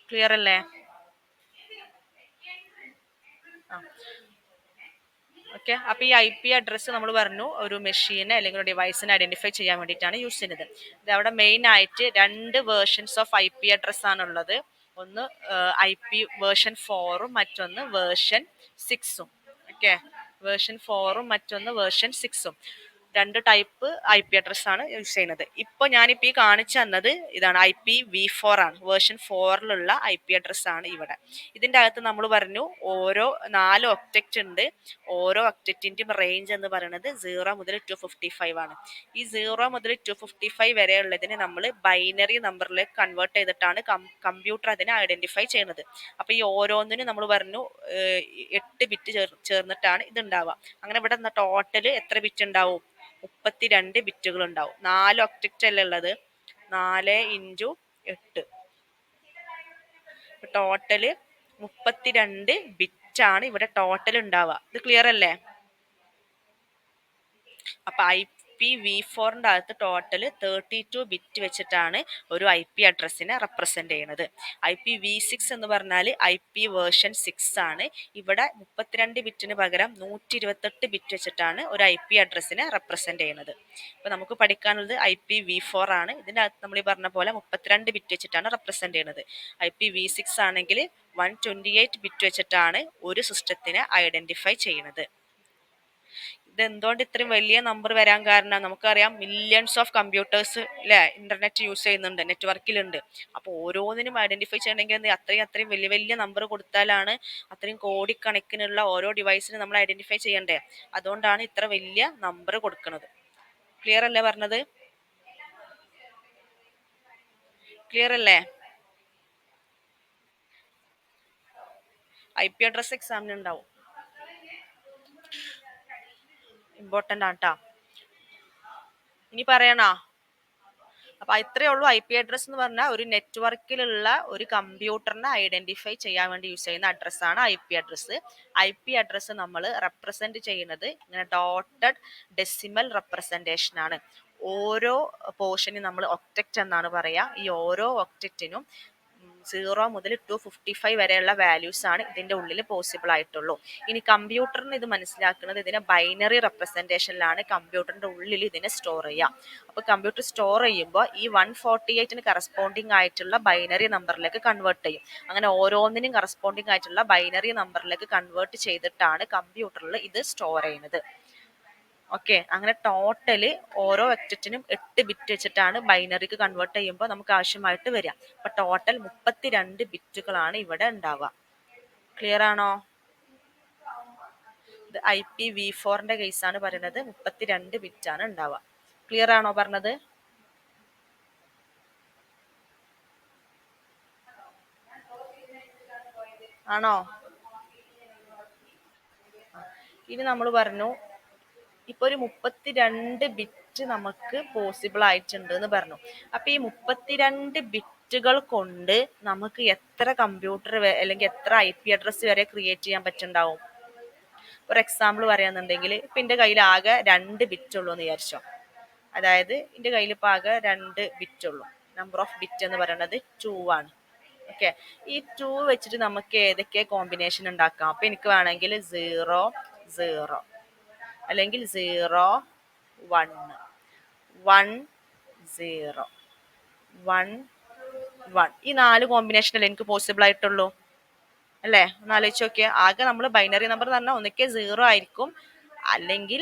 [SPEAKER 1] ക്ലിയർ അല്ലേ? ആ, ഓക്കെ. അപ്പൊ ഈ ഐ പി അഡ്രസ്സ് നമ്മൾ പറഞ്ഞു ഒരു മെഷീനെ അല്ലെങ്കിൽ ഒരു ഡിവൈസിനെ ഐഡന്റിഫൈ ചെയ്യാൻ വേണ്ടിയിട്ടാണ് യൂസ് ചെയ്യുന്നത്. ഇത് അവിടെ മെയിൻ ആയിട്ട് രണ്ട് versions of I P address ആണുള്ളത്. ഒന്ന് ഐ പി വേർഷൻ 4ഉം മറ്റൊന്ന് വേർഷൻ 6ഉം. ഓക്കെ, വേർഷൻ 4ഉം മറ്റൊന്ന് വേർഷൻ 6ഉം. രണ്ട് ടൈപ്പ് ഐ പി അഡ്രസ് ആണ് യൂസ് ചെയ്യുന്നത്. ഇപ്പൊ ഞാനിപ്പോ ഈ കാണിച്ചു തന്നത് ഇതാണ് IPv4 ആണ്, വേർഷൻ 4ലുള്ള ഐ പി അഡ്രസ് ആണ് ഇവിടെ. ഇതിന്റെ അകത്ത് നമ്മൾ പറഞ്ഞു ഓരോ 4 ഒക്ടറ്റ് ഉണ്ട്. ഓരോ ഒക്ടറ്റിന്റെയും റേഞ്ച് എന്ന് പറയുന്നത് 0 മുതൽ 255 ആണ്. ഈ 0 മുതൽ 255 വരെ ഉള്ളതിനെ നമ്മൾ ബൈനറി നമ്പറിലേക്ക് കൺവേർട്ട് ചെയ്തിട്ടാണ് കമ്പ്യൂട്ടർ അതിനെ ഐഡന്റിഫൈ ചെയ്യുന്നത്. അപ്പൊ ഈ ഓരോന്നിനും നമ്മൾ പറഞ്ഞു 8 ബിറ്റ് ചേർന്നിട്ടാണ് ഇത് ഉണ്ടാവുക. അങ്ങനെ ഇവിടെ ടോട്ടൽ എത്ര ബിറ്റ് ഉണ്ടാവും? 32 ബിറ്റുകൾ ഉണ്ടാവും. 4 ഒക്ടറ്റ് അല്ലേ ഉള്ളത്, 4 ഇൻറ്റു 8, ടോട്ടല് 32 ബിറ്റ് ആണ് ഇവിടെ ടോട്ടൽ ഉണ്ടാവുക. ഇത് ക്ലിയർ അല്ലേ? അപ്പൊ IPv4ന്റെ അകത്ത് ടോട്ടൽ 32 ബിറ്റ് വെച്ചിട്ടാണ് ഒരു ഐ പി അഡ്രസ്സിനെ റെപ്രസെന്റ് ചെയ്യുന്നത്. IPv6 എന്ന് പറഞ്ഞാൽ IP വേർഷൻ 6 ആണ്. ഇവിടെ 32 ബിറ്റിന് പകരം 128 ബിറ്റ് വെച്ചിട്ടാണ് ഒരു ഐ പി അഡ്രസ്സിനെ റെപ്രസെന്റ് ചെയ്യുന്നത്. അപ്പൊ നമുക്ക് പഠിക്കാനുള്ളത് IPv4 ആണ്. ഇതിന്റെ അകത്ത് നമ്മൾ ഈ പറഞ്ഞ പോലെ 32 ബിറ്റ് വെച്ചിട്ടാണ് റെപ്രസെന്റ് ചെയ്യുന്നത്. IPv6 ആണെങ്കിൽ 128 ബിറ്റ് വെച്ചിട്ടാണ് ഒരു സിസ്റ്റത്തിനെ ഐഡന്റിഫൈ ചെയ്യുന്നത്. ഇത് എന്തുകൊണ്ട് ഇത്രയും വലിയ നമ്പർ വരാൻ കാരണം, നമുക്കറിയാം മില്യൺസ് ഓഫ് കമ്പ്യൂട്ടേഴ്സ് അല്ലെ ഇന്റർനെറ്റ് യൂസ് ചെയ്യുന്നുണ്ട്, നെറ്റ്വർക്കിലുണ്ട്. അപ്പൊ ഓരോന്നിനും ഐഡന്റിഫൈ ചെയ്യണമെങ്കിൽ അത്രയും വലിയ വലിയ നമ്പർ കൊടുത്താലാണ് അത്രയും കോടിക്കണക്കിനുള്ള ഓരോ ഡിവൈസിനും നമ്മൾ ഐഡന്റിഫൈ ചെയ്യണ്ടേ. അതുകൊണ്ടാണ് ഇത്ര വലിയ നമ്പർ കൊടുക്കുന്നത്. ക്ലിയർ അല്ലേ പറഞ്ഞത്? ക്ലിയർ അല്ലേ? ഐ പി അഡ്രസ് എക്സാമിന് ഉണ്ടാവും, ഇമ്പോർട്ടന്റ് ആട്ടാ. ഇനി പറയണോ? അപ്പൊ ഇത്രയേ ഉള്ളൂ. ഐ പി അഡ്രസ് എന്ന് പറഞ്ഞാൽ ഒരു നെറ്റ്വർക്കിലുള്ള ഒരു കമ്പ്യൂട്ടറിനെ ഐഡന്റിഫൈ ചെയ്യാൻ വേണ്ടി യൂസ് ചെയ്യുന്ന അഡ്രസ്സാണ് I P address. I P address നമ്മൾ റെപ്രസെന്റ് ചെയ്യുന്നത് ഇങ്ങനെ ഡോട്ടഡ് ഡെസിമൽ റെപ്രസെന്റേഷൻ ആണ്. ഓരോ പോർഷനും നമ്മൾ ഒക്ടറ്റ് എന്നാണ് പറയാ. ഈ ഓരോ ഒക്ടറ്റിനും 0 മുതൽ 255 വരെയുള്ള വാല്യൂസ് ആണ് ഇതിന്റെ ഉള്ളിൽ പോസിബിൾ ആയിട്ടുള്ളൂ. ഇനി കമ്പ്യൂട്ടറിന് ഇത് മനസ്സിലാക്കുന്നത് ഇതിനെ ബൈനറി റെപ്രസെന്റേഷനിലാണ് കമ്പ്യൂട്ടറിന്റെ ഉള്ളിൽ ഇതിനെ സ്റ്റോർ ചെയ്യാം. അപ്പൊ കമ്പ്യൂട്ടർ സ്റ്റോർ ചെയ്യുമ്പോൾ ഈ 148ന് കറസ്പോണ്ടിങ് ആയിട്ടുള്ള ബൈനറി നമ്പറിലേക്ക് കൺവേർട്ട് ചെയ്യും. അങ്ങനെ ഓരോന്നിനും കറസ്പോണ്ടിങ് ആയിട്ടുള്ള ബൈനറി നമ്പറിലേക്ക് കൺവേർട്ട് ചെയ്തിട്ടാണ് കമ്പ്യൂട്ടറിൽ ഇത് സ്റ്റോർ ചെയ്യുന്നത്. ഓക്കെ, അങ്ങനെ ടോട്ടല് ഓരോ ഒക്ടറ്റിനും 8 ബിറ്റ് വെച്ചിട്ടാണ് ബൈനറിക്ക് കൺവേർട്ട് ചെയ്യുമ്പോൾ നമുക്ക് ആവശ്യമായിട്ട് വരിക. അപ്പൊ ടോട്ടൽ 32 ബിറ്റുകളാണ് ഇവിടെ ഉണ്ടാവുക. ക്ലിയർ ആണോ? ഇത് IPv4ന്റെ കേസാണ് പറയുന്നത്, 32 ബിറ്റ് ആണ് ഉണ്ടാവുക. ക്ലിയർ ആണോ പറഞ്ഞത്? ആണോ? ഇനി നമ്മൾ പറഞ്ഞു ഇപ്പൊ ഒരു 32 ബിറ്റ് നമുക്ക് പോസിബിൾ ആയിട്ടുണ്ട് എന്ന് പറഞ്ഞു. അപ്പൊ ഈ 32 ബിറ്റുകൾ കൊണ്ട് നമുക്ക് എത്ര കമ്പ്യൂട്ടർ അല്ലെങ്കിൽ എത്ര ഐ പി അഡ്രസ് വരെ ക്രിയേറ്റ് ചെയ്യാൻ പറ്റുണ്ടാവും? ഒരു എക്സാമ്പിൾ പറയാന്നുണ്ടെങ്കിൽ ഇപ്പൊ എന്റെ കയ്യിൽ ആകെ 2 ബിറ്റ് ഉള്ളൂ എന്ന് വിചാരിച്ചോ. അതായത് എന്റെ കയ്യിൽ ഇപ്പൊ ആകെ 2 ബിറ്റ് ഉള്ളൂ. നമ്പർ ഓഫ് ബിറ്റ് എന്ന് പറയുന്നത് 2 ആണ്. ഓക്കെ, ഈ 2 വെച്ചിട്ട് നമുക്ക് ഏതൊക്കെ കോമ്പിനേഷൻ ഉണ്ടാക്കാം? അപ്പൊ എനിക്ക് വേണമെങ്കിൽ 0 0 അല്ലെങ്കിൽ 0 1 1 0 1 1. ഈ 4 കോമ്പിനേഷനല്ലേ എനിക്ക് പോസിബിൾ ആയിട്ടുള്ളൂ അല്ലേ? ഒന്ന് ആലോചിച്ച് നോക്കിയേ. ആകെ നമ്മൾ ബൈനറി നമ്പർ എന്ന് പറഞ്ഞാൽ ഒന്നിക്കെ 0 ആയിരിക്കും, അല്ലെങ്കിൽ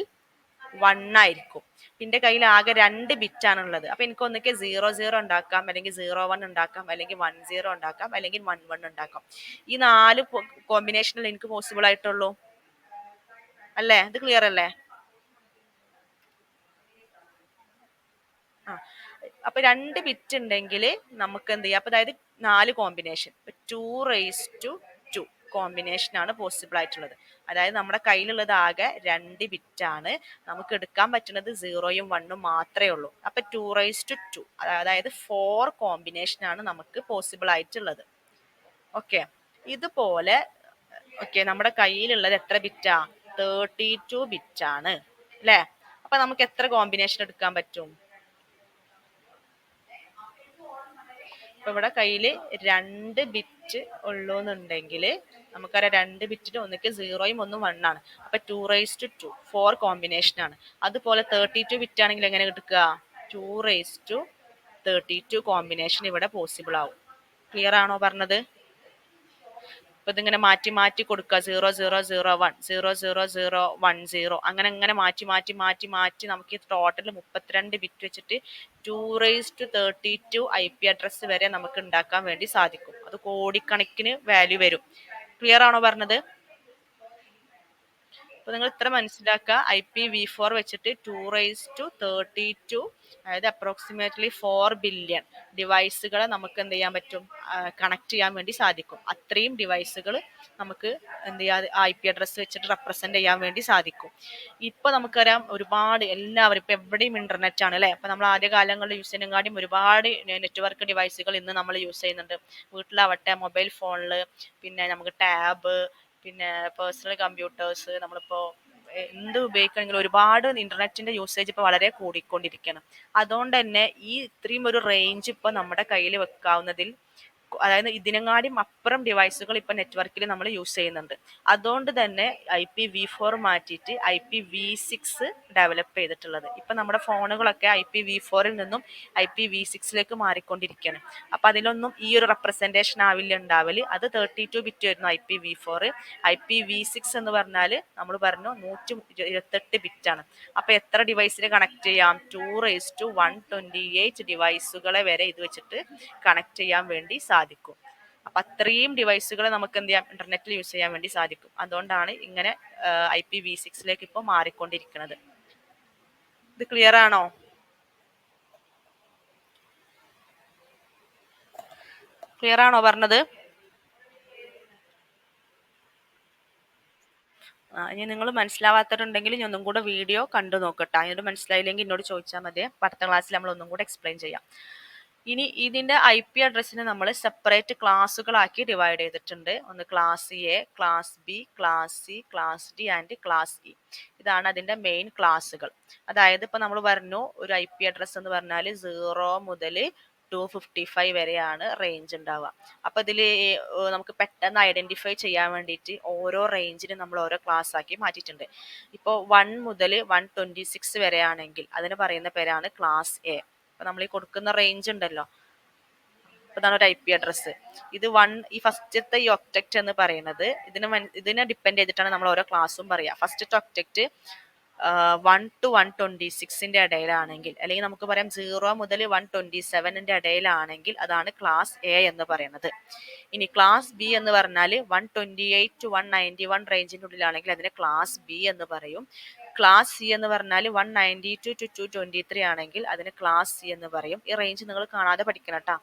[SPEAKER 1] 1 ആയിരിക്കും. പിന്നെ കയ്യിൽ ആകെ 2 ബിറ്റ് ആണുള്ളത്. അപ്പൊ എനിക്ക് ഒന്നിക്കെ 00 ഉണ്ടാക്കാം, അല്ലെങ്കിൽ 01 ഉണ്ടാക്കാം, അല്ലെങ്കിൽ 10 ഉണ്ടാക്കാം, അല്ലെങ്കിൽ 11 ഉണ്ടാക്കാം. ഈ 4 കോമ്പിനേഷനിൽ എനിക്ക് പോസിബിൾ ആയിട്ടുള്ളൂ അല്ലേ? ഇത് ക്ലിയർ അല്ലേ? ആ, അപ്പൊ 2 ബിറ്റ് ഉണ്ടെങ്കിൽ നമുക്ക് എന്ത് ചെയ്യാം? അപ്പൊ അതായത് 4 കോമ്പിനേഷൻ, 2 കോമ്പിനേഷൻ ആണ് പോസിബിൾ ആയിട്ടുള്ളത്. അതായത് നമ്മുടെ കയ്യിലുള്ളത് ആകെ 2 ബിറ്റ് ആണ്. നമുക്ക് എടുക്കാൻ പറ്റുന്നത് 0യും 1ഉം മാത്രമേ ഉള്ളൂ. അപ്പൊ 2 അതായത് 4 കോമ്പിനേഷൻ ആണ് നമുക്ക് പോസിബിൾ ആയിട്ടുള്ളത്. ഓക്കെ, ഇതുപോലെ ഓക്കെ നമ്മുടെ കയ്യിലുള്ളത് എത്ര ബിറ്റാ? 32 ബിറ്റ് ആണ് അല്ലേ? അപ്പൊ നമുക്ക് എത്ര കോമ്പിനേഷൻ എടുക്കാൻ പറ്റും? അപ്പൊ ഇവിടെ കയ്യിൽ 2 ബിറ്റ് ഉള്ളൂ എന്നുണ്ടെങ്കിൽ നമുക്കറിയാം 2 ബിറ്റിന് ഒന്നിക്ക് 0യും 1ഉം 1 ആണ്. അപ്പൊ 2 4 കോമ്പിനേഷൻ ആണ്. അതുപോലെ 32 ബിറ്റ് ആണെങ്കിൽ എങ്ങനെ എടുക്കുക? 2 32 കോമ്പിനേഷൻ ഇവിടെ പോസിബിൾ ആവും. ക്ലിയർ ആണോ പറഞ്ഞത്? അപ്പൊ ഇതിങ്ങനെ മാറ്റി മാറ്റി കൊടുക്കുക. 0001 00010 അങ്ങനെ മാറ്റി നമുക്ക് ടോട്ടൽ 32 ബിറ്റ് വെച്ചിട്ട് 2 32 IP അഡ്രസ് വരെ നമുക്ക് ഉണ്ടാക്കാൻ വേണ്ടി സാധിക്കും. അത് കോടിക്കണക്കിന് വാല്യൂ വരും. ക്ലിയർ ആണോ പറഞ്ഞത്? അപ്പൊ നിങ്ങൾ ഇത്ര മനസ്സിലാക്കുക. IPv4 വെച്ചിട്ട് 2 32 അതായത് അപ്രോക്സിമേറ്റ്ലി 4 ബില്യൺ ഡിവൈസുകളെ നമുക്ക് എന്ത് ചെയ്യാൻ പറ്റും? കണക്ട് ചെയ്യാൻ വേണ്ടി സാധിക്കും. അത്രയും ഡിവൈസുകൾ നമുക്ക് എന്ത് ചെയ്യാ IP അഡ്രസ് വെച്ചിട്ട് റെപ്രസെന്റ് ചെയ്യാൻ വേണ്ടി സാധിക്കും. ഇപ്പൊ നമുക്കറിയാം ഒരുപാട് എല്ലാവരും ഇപ്പൊ എവിടെയും ഇന്റർനെറ്റ് ആണ് അല്ലെ? അപ്പൊ നമ്മൾ ആദ്യ കാലങ്ങളിൽ യൂസ് ചെയ്യുന്നതിനെക്കാളും ഒരുപാട് നെറ്റ്വർക്ക് ഡിവൈസുകൾ ഇന്ന് നമ്മൾ യൂസ് ചെയ്യുന്നുണ്ട്. വീട്ടിലാവട്ടെ, മൊബൈൽ ഫോണില്, പിന്നെ നമുക്ക് ടാബ്, പിന്നെ പേഴ്സണൽ കമ്പ്യൂട്ടേഴ്സ്, നമ്മളിപ്പോ എന്ത് ഉപയോഗിക്കണമെങ്കിലും ഒരുപാട് ഇന്റർനെറ്റിന്റെ യൂസേജ് ഇപ്പൊ വളരെ കൂടിക്കൊണ്ടിരിക്കുകയാണ്. അതുകൊണ്ട് തന്നെ ഈ ഇത്രയും ഒരു റേഞ്ച് ഇപ്പൊ നമ്മുടെ കയ്യിൽ വെക്കാവുന്നതിൽ, അതായത് ഇതിനെങ്ങാടും അപ്പുറം ഡിവൈസുകൾ ഇപ്പൊ നെറ്റ്വർക്കിൽ നമ്മൾ യൂസ് ചെയ്യുന്നുണ്ട്. അതുകൊണ്ട് തന്നെ IPv4 മാറ്റിയിട്ട് IPv6 ഡെവലപ്പ് ചെയ്തിട്ടുള്ളത്. ഇപ്പൊ നമ്മുടെ ഫോണുകളൊക്കെ IPv4ൽ നിന്നും IPv6ലേക്ക് മാറിക്കൊണ്ടിരിക്കുകയാണ്. അപ്പൊ അതിലൊന്നും ഈ ഒരു റെപ്രസെന്റേഷൻ ആവില്ല ഉണ്ടാവല്. അത് 32 ബിറ്റ് വരുന്നു IPv4. IPv6 എന്ന് പറഞ്ഞാൽ നമ്മൾ പറഞ്ഞു 128 ബിറ്റ് ആണ്. അപ്പൊ എത്ര ഡിവൈസിനെ കണക്ട് ചെയ്യാം? 2 128 ഡിവൈസുകളെ വരെ ഇത് വെച്ചിട്ട് കണക്ട് ചെയ്യാൻ വേണ്ടി സാധിക്കും. അപ്പൊ അത്രയും ഡിവൈസുകൾ നമുക്ക് എന്ത് ചെയ്യാം? ഇന്റർനെറ്റിൽ യൂസ് ചെയ്യാൻ വേണ്ടി സാധിക്കും. അതുകൊണ്ടാണ് ഇങ്ങനെ IPv6ലേക്ക് ഇപ്പോൾ മാറിക്കൊണ്ടിരിക്കുന്നത്. ഇത് ക്ലിയർ ആണോ? ക്ലിയർ ആണോ പറഞ്ഞത്? ഇനി നിങ്ങൾ മനസ്സിലാവാത്തവരുണ്ടെങ്കിൽ ഇനി ഒന്നും കൂടെ വീഡിയോ കണ്ടു നോക്കട്ടെ. അതിനോട് മനസ്സിലായില്ലെങ്കിൽ എന്നോട് ചോദിച്ചാൽ മതി. അടുത്ത ക്ലാസ്സിൽ നമ്മൾ ഒന്നും കൂടെ എക്സ്പ്ലെയിൻ ചെയ്യാം. ഇനി ഇതിന്റെ IP അഡ്രസ്സിനെ നമ്മൾ സെപ്പറേറ്റ് ക്ലാസ്സുകളാക്കി ഡിവൈഡ് ചെയ്തിട്ടുണ്ട്. ഒന്ന് class A, class B, class C, class D and class E. ഇതാണ് അതിന്റെ മെയിൻ ക്ലാസ്സുകൾ. അതായത് ഇപ്പൊ നമ്മൾ പറഞ്ഞു ഒരു IP അഡ്രസ് എന്ന് പറഞ്ഞാൽ 0 മുതൽ 255 വരെയാണ് റേഞ്ച് ഉണ്ടാവുക. അപ്പൊ ഇതിൽ നമുക്ക് പെട്ടെന്ന് ഐഡന്റിഫൈ ചെയ്യാൻ വേണ്ടിയിട്ട് ഓരോ റേഞ്ചിനും നമ്മൾ ഓരോ ക്ലാസ് ആക്കി മാറ്റിയിട്ടുണ്ട്. ഇപ്പോൾ 1 മുതൽ 126 വരെയാണെങ്കിൽ അതിന് പറയുന്ന പേരാണ് ക്ലാസ് എ. അപ്പൊ നമ്മൾ ഈ കൊടുക്കുന്ന റേഞ്ച് ഉണ്ടല്ലോ, ഇതാണ് ഒരു IP അഡ്രസ്സ്. ഇത് ഈ ഫസ്റ്റത്തെ ഈ ഒക്ടക്റ്റ് എന്ന് പറയുന്നത് ഇതിനെ ഡിപ്പെൻഡ് ചെയ്തിട്ടാണ് നമ്മൾ ഓരോ ക്ലാസ്സും പറയുക. ഫസ്റ്റത്തെ ഒക്ടക്റ്റ് 1 to 126ന്റെ ഇടയിലാണെങ്കിൽ, അല്ലെങ്കിൽ നമുക്ക് പറയാം 0 മുതൽ 127ന്റെ ഇടയിലാണെങ്കിൽ അതാണ് ക്ലാസ് എ എന്ന് പറയുന്നത്. ഇനി ക്ലാസ് ബി എന്ന് പറഞ്ഞാൽ 128 to 191 റേഞ്ചിന്റെ ഉള്ളിലാണെങ്കിൽ അതിനെ ക്ലാസ് ബി എന്ന് പറയും. ക്ലാസ് സി എന്ന് പറഞ്ഞാൽ 192 to 223 ആണെങ്കിൽ അതിന് ക്ലാസ് സി എന്ന് പറയും. ഈ റേഞ്ച് നിങ്ങൾ കാണാതെ പഠിക്കണം കേട്ടോ.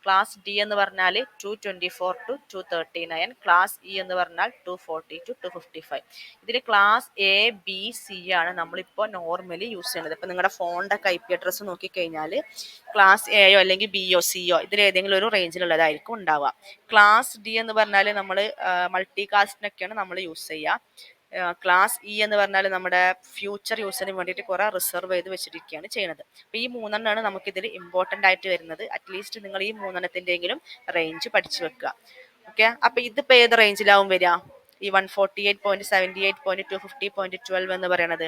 [SPEAKER 1] ക്ലാസ് ഡി എന്ന് പറഞ്ഞാൽ 224 to 239, ക്ലാസ് ഇ എന്ന് പറഞ്ഞാൽ 240 to 255. ഇതിൽ ക്ലാസ് എ, ബി, സി ആണ് നമ്മളിപ്പോൾ നോർമലി യൂസ് ചെയ്യുന്നത്. ഇപ്പൊ നിങ്ങളുടെ ഫോണിന്റെ IP അഡ്രസ്സ് നോക്കിക്കഴിഞ്ഞാൽ ക്ലാസ് എയോ അല്ലെങ്കിൽ ബിയോ സിയോ ഇതിൽ ഏതെങ്കിലും ഒരു റേഞ്ചിലുള്ളതായിരിക്കും ഉണ്ടാവുക. ക്ലാസ് ഡി എന്ന് പറഞ്ഞാൽ നമ്മൾ മൾട്ടി കാസ്റ്റിനൊക്കെയാണ് നമ്മൾ യൂസ് ചെയ്യുക. ക്ലാസ് ഇ എന്ന് പറഞ്ഞാൽ നമ്മുടെ ഫ്യൂച്ചർ യൂസിന് വേണ്ടിയിട്ട് കുറെ റിസർവ് ചെയ്ത് വെച്ചിരിക്കുകയാണ് ചെയ്യുന്നത്. അപ്പൊ ഈ മൂന്നെണ്ണമാണ് നമുക്ക് ഇതിൽ ഇമ്പോർട്ടന്റ് ആയിട്ട് വരുന്നത്. അറ്റ്ലീസ്റ്റ് നിങ്ങൾ ഈ മൂന്നെണ്ണത്തിന്റെയെങ്കിലും റേഞ്ച് പഠിച്ചു വെക്കുക. ഓക്കെ, അപ്പൊ ഇതിപ്പോ ഏത് റേഞ്ചിലാവും വരിക? ഈ 148.78.250.12 എന്ന് പറയുന്നത്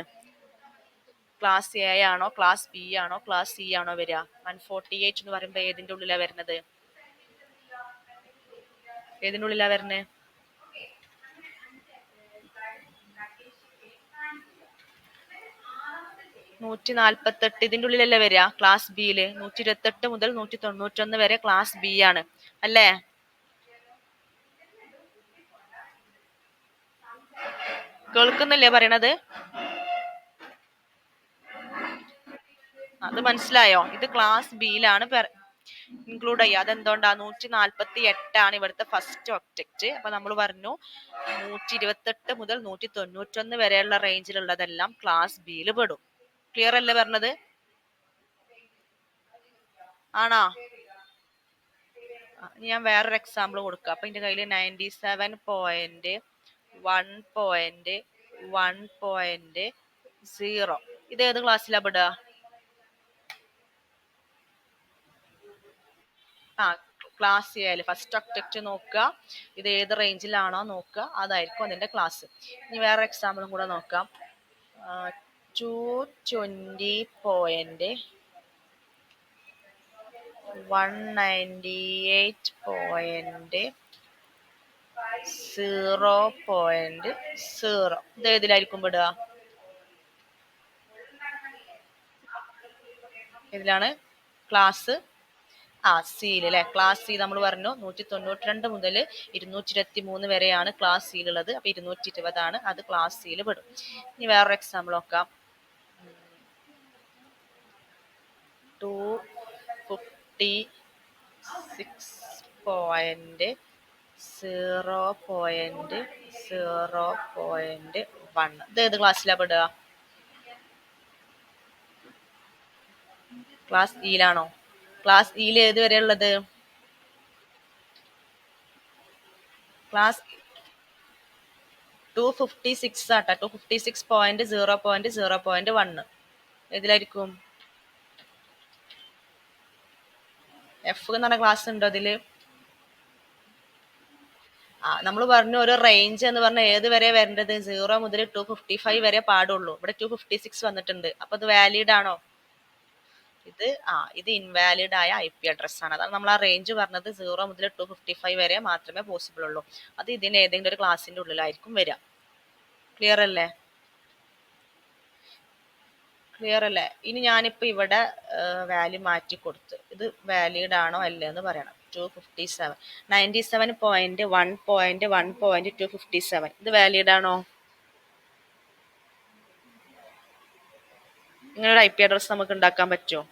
[SPEAKER 1] ക്ലാസ് എ ആണോ, ക്ലാസ് ബി ആണോ, ക്ലാസ് സി ആണോ വരിക? 148 എന്ന് പറയുമ്പോൾ ഏതിന്റെ ഉള്ളിലാണ് വരുന്നത്? ഏതിന്റെ ഉള്ളിലാണ് വരുന്നത്? 148 ഇതിന്റെ ഉള്ളിലല്ലേ വരിക? ക്ലാസ് ബിയില് 128 മുതൽ 191 വരെ ക്ലാസ് ബി ആണ് അല്ലേ? കേൾക്കുന്നില്ലേ പറയണത്? അത് മനസ്സിലായോ? ഇത് ക്ലാസ് ബിയിലാണ് ഇൻക്ലൂഡ് ചെയ്യുക. അതെന്തുകൊണ്ടാ? 148 ഇവിടുത്തെ ഫസ്റ്റ് ഒബ്ജക്റ്റ്. അപ്പൊ നമ്മൾ പറഞ്ഞു 128 മുതൽ 191 വരെയുള്ള റേഞ്ചിലുള്ളതെല്ലാം ക്ലാസ് ബിയിൽ പെടും. ക്ലിയർ അല്ലേ പറഞ്ഞത്? ആണോ? ഞാൻ വേറൊരു എക്സാമ്പിൾ കൊടുക്കാം. അപ്പൊ എന്റെ കയ്യിൽ 97.1.1.0 ഇത് ഏത് ക്ലാസ്സിലാ പെടുക? ക്ലാസ് എ ഫസ്റ്റ് ഒബ്ജക്റ്റ് നോക്കുക, ഇത് ഏത് റേഞ്ചിലാണോ നോക്കുക, അതായിരിക്കും അതിന്റെ ക്ലാസ്. ഇനി വേറെ എക്സാമ്പിളും കൂടെ നോക്കാം. 298.198.0.0 ഇത് ഏതിലായിരിക്കും പെടുക? ഇതിലാണ് ക്ലാസ് സിയിൽ അല്ലെ? ക്ലാസ് സി നമ്മൾ പറഞ്ഞു 192 മുതൽ 223 വരെയാണ് ക്ലാസ് സിയിലുള്ളത്. അപ്പൊ 220 അത് ക്ലാസ് സിയിൽ പെടും. ഇനി വേറൊരു എക്സാമ്പിൾ നോക്കാം. 256.0.0.1 ഇത് ഏത് ക്ലാസ്സിലാണ് പെടുക? ക്ലാസ് ഇയിലാണോ? ക്ലാസ് ഇയിൽ ഏത് വരെ ഉള്ളത്? ക്ലാസ് 256 ആട്ടാ. 256.0.0.1 ഏതിലായിരിക്കും? എഫ് എന്ന് പറഞ്ഞ ക്ലാസ് ഉണ്ടോ അതില്? നമ്മൾ പറഞ്ഞു ഒരു റേഞ്ച് എന്ന് പറഞ്ഞാൽ ഏത് വരെ വരേണ്ടത്? 0 മുതൽ 255 വരെ പാടുള്ളൂ. ഇവിടെ 256 വന്നിട്ടുണ്ട്. അപ്പൊ ഇത് വാലിഡ് ആണോ? ഇത് ഇൻവാലിഡ് ആയ IP അഡ്രസ് ആണ്. അതാണ് നമ്മൾ ആ റേഞ്ച് പറഞ്ഞത്. 0 മുതൽ 255 വരെ മാത്രമേ പോസിബിൾ ഉള്ളൂ. അത് ഇതിന് ഏതെങ്കിലും ഒരു ക്ലാസിന്റെ ഉള്ളിലായിരിക്കും വരിക. ക്ലിയർ അല്ലേ? ഇനി ഞാനിപ്പോ ഇവിടെ വാല്യൂ മാറ്റി കൊടുത്ത് ഇത് വാലിഡ് ആണോ അല്ലേ എന്ന് പറയണം. 257 97.1.1.257 ഇത് വാലിഡ് ആണോ? ഇങ്ങനെ ഒരു IP അഡ്രസ് നമുക്ക് ഉണ്ടാക്കാൻ പറ്റുമോ?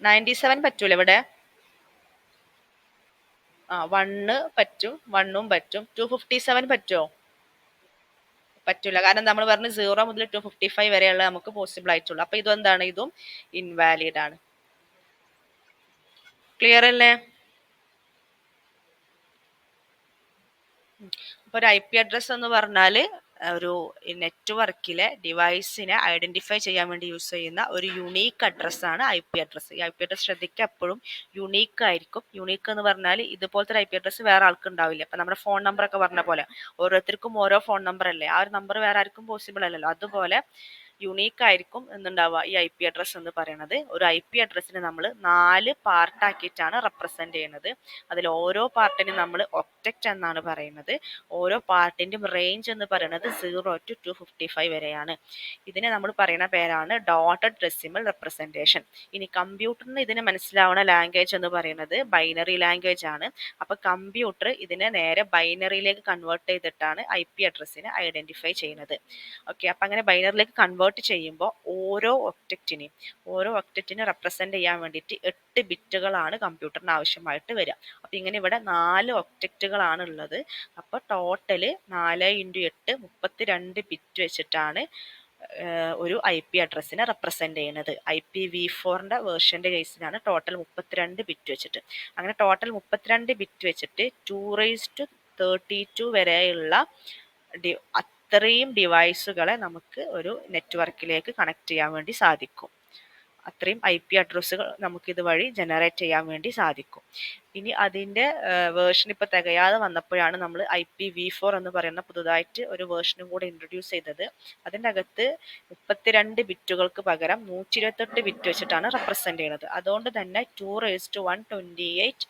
[SPEAKER 1] 97 പറ്റൂല ഇവിടെ? 1 പറ്റും, 1ഉം പറ്റും. 257 പറ്റുമോ? പറ്റൂല. കാരണം നമ്മൾ പറഞ്ഞു 0 മുതൽ 255 വരെയുള്ള നമുക്ക് പോസിബിൾ ആയിട്ടുള്ളൂ. അപ്പൊ ഇതെന്താണ്? ഇതും ഇൻവാലിഡ് ആണ്. ക്ലിയർ അല്ലേ? അപ്പൊ ഒരു IP അഡ്രസ് എന്ന് പറഞ്ഞാൽ ഒരു നെറ്റ്വർക്കിലെ ഡിവൈസിനെ ഐഡന്റിഫൈ ചെയ്യാൻ വേണ്ടി യൂസ് ചെയ്യുന്ന ഒരു യുണീക്ക് അഡ്രസ് ആണ് IP അഡ്രസ്. ഈ IP അഡ്രസ് ശ്രദ്ധിക്കുക, എപ്പോഴും യുണീക്ക് ആയിരിക്കും. യുണീക്ക് എന്ന് പറഞ്ഞാൽ ഇതുപോലത്തെ IP അഡ്രസ് വേറെ ആൾക്ക് ഉണ്ടാവില്ല. അപ്പൊ നമ്മുടെ ഫോൺ നമ്പർ ഒക്കെ പറഞ്ഞ പോലെ ഓരോരുത്തർക്കും ഓരോ ഫോൺ നമ്പർ അല്ലേ? ആ ഒരു നമ്പർ വേറെ ആർക്കും പോസിബിൾ അല്ലല്ലോ. അതുപോലെ യുണീക്ക് ആയിരിക്കും എന്നുണ്ടാവുക ഈ IP അഡ്രസ് എന്ന് പറയുന്നത്. ഒരു IP അഡ്രസ്സിനെ നമ്മൾ 4 പാർട്ടാക്കിയിട്ടാണ് റെപ്രസെന്റ് ചെയ്യുന്നത്. അതിൽ ഓരോ പാർട്ടിനും നമ്മൾ ഒക്ടറ്റ് എന്നാണ് പറയുന്നത്. ഓരോ പാർട്ടിന്റെയും റേഞ്ച് എന്ന് പറയുന്നത് 0 to 255 വരെയാണ്. ഇതിനെ നമ്മൾ പറയുന്ന പേരാണ് ഡോട്ടഡ് ഡെസിമൽ റെപ്രസെന്റേഷൻ. ഇനി കമ്പ്യൂട്ടറിന് ഇതിനെ മനസ്സിലാവുന്ന ലാംഗ്വേജ് എന്ന് പറയുന്നത് ബൈനറി ലാംഗ്വേജ് ആണ്. അപ്പൊ കമ്പ്യൂട്ടർ ഇതിനെ നേരെ ബൈനറിയിലേക്ക് കൺവേർട്ട് ചെയ്തിട്ടാണ് IP അഡ്രസ്സിനെ ഐഡന്റിഫൈ ചെയ്യുന്നത്. ഓക്കെ, അപ്പൊ അങ്ങനെ ബൈനറിയിലേക്ക് കൺവേർട്ട് ചെയ്യുമ്പോൾ ഓരോ ഒക്ടറ്റിനെ റെപ്രസെന്റ് ചെയ്യാൻ വേണ്ടിയിട്ട് 8 ബിറ്റുകളാണ് കമ്പ്യൂട്ടറിന് ആവശ്യമായിട്ട് വരിക. അപ്പൊ ഇങ്ങനെ ഇവിടെ 4 ഒക്ടറ്റുകളാണ് ഉള്ളത്. അപ്പൊ ടോട്ടല് 4 × 8 32 ബിറ്റ് വെച്ചിട്ടാണ് ഒരു IP അഡ്രസ്സിനെ റെപ്രസെന്റ് ചെയ്യുന്നത്. IPv4ന്റെ വേർഷന്റെ കേസിലാണ് ടോട്ടൽ 32 ബിറ്റ് വെച്ചിട്ട്. അങ്ങനെ ടോട്ടൽ 32 ബിറ്റ് വെച്ചിട്ട് 2^32 വരെയുള്ള അത്രയും ഡിവൈസുകളെ നമുക്ക് ഒരു നെറ്റ്വർക്കിലേക്ക് കണക്ട് ചെയ്യാൻ വേണ്ടി സാധിക്കും. അത്രയും IP അഡ്രസ്സുകൾ നമുക്ക് ഇതുവഴി ജനറേറ്റ് ചെയ്യാൻ വേണ്ടി സാധിക്കും. ഇനി അതിൻ്റെ വേർഷൻ ഇപ്പോൾ തികയാതെ വന്നപ്പോഴാണ് നമ്മൾ IPv4 എന്ന് പറയുന്ന പുതുതായിട്ട് ഒരു വേർഷനും കൂടെ ഇൻട്രൊഡ്യൂസ് ചെയ്തത്. അതിൻ്റെ അകത്ത് 32 ബിറ്റുകൾക്ക് പകരം 128 ബിറ്റ് വെച്ചിട്ടാണ് റെപ്രസെൻ്റ് ചെയ്യുന്നത്. അതുകൊണ്ട് തന്നെ 2⁻128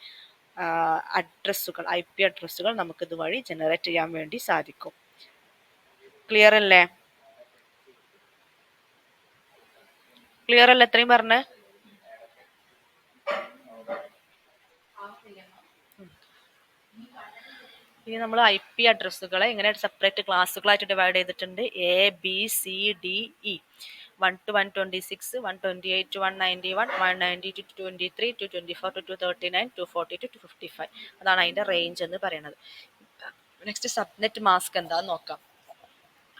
[SPEAKER 1] അഡ്രസ്സുകൾ IP അഡ്രസ്സുകൾ നമുക്ക് ഇതുവഴി ജനറേറ്റ് ചെയ്യാൻ വേണ്ടി സാധിക്കും. ക്ലിയർ അല്ലേ? ക്ലിയർ അല്ലേ എത്രയും പറഞ്ഞ്? ഇനി നമ്മൾ IP അഡ്രസ്സുകളെ ഇങ്ങനെ സെപ്പറേറ്റ് ക്ലാസ്സുകളായിട്ട് ഡിവൈഡ് ചെയ്തിട്ടുണ്ട്. ABCDE 1 to 126, 128 to 191, 190 to 223, 224 to 239, 240 to 255. അതാണ് അതിന്റെ റേഞ്ച് എന്ന് പറയുന്നത്. നെക്സ്റ്റ് സബ്നെറ്റ് മാസ്ക് എന്താന്ന് നോക്കാം.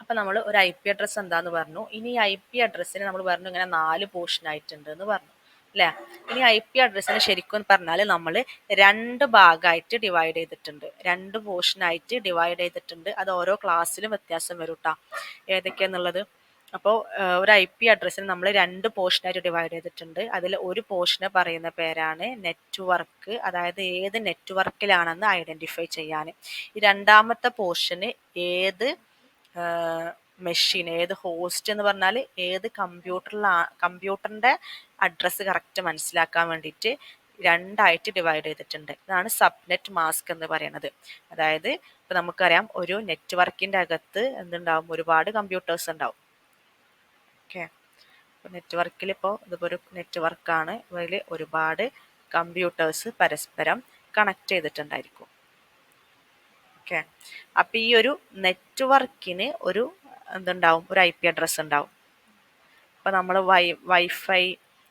[SPEAKER 1] അപ്പൊ നമ്മൾ ഒരു IP അഡ്രസ്സ് എന്താന്ന് പറഞ്ഞു. ഇനി IP അഡ്രസ്സിന് നമ്മൾ പറഞ്ഞു ഇങ്ങനെ 4 പോർഷൻ ആയിട്ടുണ്ട് എന്ന് പറഞ്ഞു അല്ലേ? ഇനി IP അഡ്രസ്സിന് ശരിക്കും പറഞ്ഞാൽ നമ്മൾ 2 ഭാഗമായിട്ട് ഡിവൈഡ് ചെയ്തിട്ടുണ്ട്, 2 പോർഷൻ ആയിട്ട് ഡിവൈഡ് ചെയ്തിട്ടുണ്ട്. അത് ഓരോ ക്ലാസ്സിലും വ്യത്യാസം വരും കേട്ടോ, ഏതൊക്കെയാന്നുള്ളത്. അപ്പോൾ ഒരു IP അഡ്രസ്സിന് നമ്മൾ 2 പോർഷനായിട്ട് ഡിവൈഡ് ചെയ്തിട്ടുണ്ട്. അതിൽ ഒരു പോർഷന് പറയുന്ന പേരാണ് നെറ്റ്വർക്ക്, അതായത് ഏത് നെറ്റ്വർക്കിലാണെന്ന് ഐഡന്റിഫൈ ചെയ്യാൻ. ഈ രണ്ടാമത്തെ പോർഷന് ഏത് മെഷീൻ, ഏത് ഹോസ്റ്റ് എന്ന് പറഞ്ഞാൽ ഏത് കമ്പ്യൂട്ടറിന്റെ അഡ്രസ്സ് കറക്റ്റ് മനസ്സിലാക്കാൻ വേണ്ടിയിട്ട് 2ആയിട്ട് ഡിവൈഡ് ചെയ്തിട്ടുണ്ട്. ഇതാണ് സബ്നെറ്റ് മാസ്ക് എന്ന് പറയുന്നത്. അതായത് ഇപ്പൊ നമുക്കറിയാം ഒരു നെറ്റ്വർക്കിന്റെ അകത്ത് എന്തുണ്ടാവും, ഒരുപാട് കമ്പ്യൂട്ടേഴ്സ് ഉണ്ടാവും. ഓക്കെ, നെറ്റ്വർക്കിൽ ഇപ്പോൾ ഇതിപ്പോൾ ഒരു നെറ്റ്വർക്കാണ്, അതിൽ ഒരുപാട് കമ്പ്യൂട്ടേഴ്സ് പരസ്പരം കണക്ട് ചെയ്തിട്ടുണ്ടായിരിക്കും. ഓക്കെ, അപ്പൊ ഈ ഒരു നെറ്റ്വർക്കിന് ഒരു എന്തുണ്ടാവും, ഒരു IP അഡ്രസ്സ് ഉണ്ടാവും. അപ്പൊ നമ്മൾ വൈഫൈ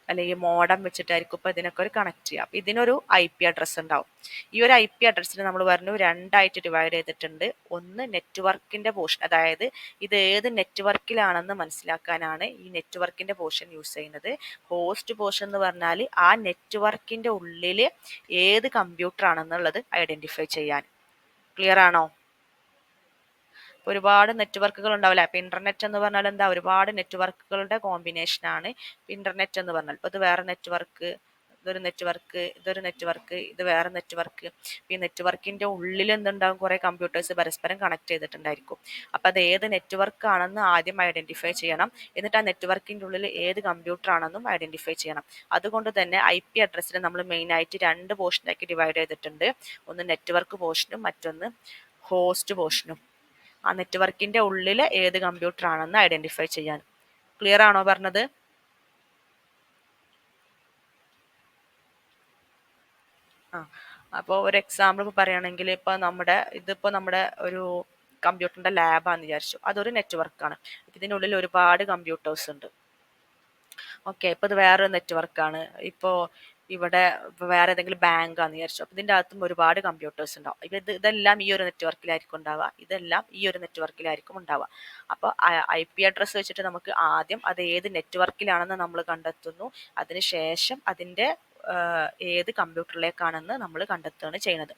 [SPEAKER 1] അല്ലെങ്കിൽ മോഡം വെച്ചിട്ടായിരിക്കും ഇപ്പൊ ഇതിനൊക്കെ ഒരു കണക്ട് ചെയ്യുക. അപ്പൊ ഇതിനൊരു IP അഡ്രസ്സ് ഉണ്ടാവും. ഈ ഒരു IP അഡ്രസ്സിന് നമ്മൾ പറഞ്ഞു 2ആയിട്ട് ഡിവൈഡ് ചെയ്തിട്ടുണ്ട്. ഒന്ന് നെറ്റ്വർക്കിന്റെ പോർഷൻ, അതായത് ഇത് ഏത് നെറ്റ്വർക്കിലാണെന്ന് മനസ്സിലാക്കാനാണ് ഈ നെറ്റ്വർക്കിന്റെ പോർഷൻ യൂസ് ചെയ്യുന്നത്. ഹോസ്റ്റ് പോർഷൻ എന്ന് പറഞ്ഞാൽ ആ നെറ്റ്വർക്കിന്റെ ഉള്ളിൽ ഏത് കമ്പ്യൂട്ടർ ആണെന്നുള്ളത് ഐഡന്റിഫൈ ചെയ്യാൻ. ക്ലിയർ ആണോ? ഒരുപാട് നെറ്റ്വർക്കുകൾ ഉണ്ടാവില്ല. അപ്പൊ ഇന്റർനെറ്റ് എന്ന് പറഞ്ഞാൽ എന്താ, ഒരുപാട് നെറ്റ്വർക്കുകളുടെ കോമ്പിനേഷൻ ആണ് ഇന്റർനെറ്റ് എന്ന് പറഞ്ഞാൽ. ഇപ്പൊ ഇത് വേറെ നെറ്റ്വർക്ക്, ഇതൊരു നെറ്റ്വർക്ക്, ഇതൊരു നെറ്റ്വർക്ക്, ഇത് വേറെ നെറ്റ്വർക്ക്. ഈ നെറ്റ്വർക്കിന്റെ ഉള്ളിൽ എന്തുണ്ടാവും, കുറെ കമ്പ്യൂട്ടേഴ്സ് പരസ്പരം കണക്ട് ചെയ്തിട്ടുണ്ടായിരിക്കും. അപ്പൊ അത് ഏത് നെറ്റ്വർക്ക് ആണെന്ന് ആദ്യം ഐഡന്റിഫൈ ചെയ്യണം. എന്നിട്ട് ആ നെറ്റ്വർക്കിന്റെ ഉള്ളിൽ ഏത് കമ്പ്യൂട്ടർ ആണെന്നും ഐഡന്റിഫൈ ചെയ്യണം. അതുകൊണ്ട് തന്നെ IP അഡ്രസ്സിനെ നമ്മൾ മെയിൻ ആയിട്ട് 2 പോർഷനാക്കി ഡിവൈഡ് ചെയ്തിട്ടുണ്ട്. ഒന്ന് നെറ്റ്വർക്ക് പോർഷനും മറ്റൊന്ന് ഹോസ്റ്റ് പോർഷനും. ആ നെറ്റ്വർക്കിന്റെ ഉള്ളിൽ ഏത് കമ്പ്യൂട്ടർ ആണെന്ന് ഐഡന്റിഫൈ ചെയ്യാൻ. ക്ലിയർ ആണോ പറഞ്ഞത്? ആ, അപ്പോൾ ഒരു എക്സാമ്പിൾ പറയുകയാണെങ്കിൽ ഇപ്പൊ ഇതിപ്പോ നമ്മുടെ ഒരു കമ്പ്യൂട്ടറിന്റെ ലാബാന്ന് വിചാരിച്ചു. അതൊരു നെറ്റ്വർക്കാണ്. ഇതിനുള്ളിൽ ഒരുപാട് കമ്പ്യൂട്ടേഴ്സ് ഉണ്ട്. ഓക്കെ, ഇപ്പൊ ഇത് വേറൊരു നെറ്റ്വർക്കാണ്. ഇപ്പോൾ ഇവിടെ വേറെ ഏതെങ്കിലും ബാങ്ക് ആണെന്ന് വിചാരിച്ചു. അപ്പൊ ഇതിന്റെ അകത്തും ഒരുപാട് കമ്പ്യൂട്ടേഴ്സ് ഉണ്ടാവും. ഇതെല്ലാം ഈ ഒരു നെറ്റ്വർക്കിലായിരിക്കും ഉണ്ടാവുക, ഇതെല്ലാം ഈ ഒരു നെറ്റ്വർക്കിലായിരിക്കും ഉണ്ടാവുക. അപ്പോൾ IP അഡ്രസ്സ് വെച്ചിട്ട് നമുക്ക് ആദ്യം അത് ഏത് നെറ്റ്വർക്കിലാണെന്ന് നമ്മൾ കണ്ടെത്തുന്നു. അതിനുശേഷം അതിന്റെ ഏത് കമ്പ്യൂട്ടറിലേക്കാണെന്ന് നമ്മൾ കണ്ടെത്തുകയാണ് ചെയ്യുന്നത്.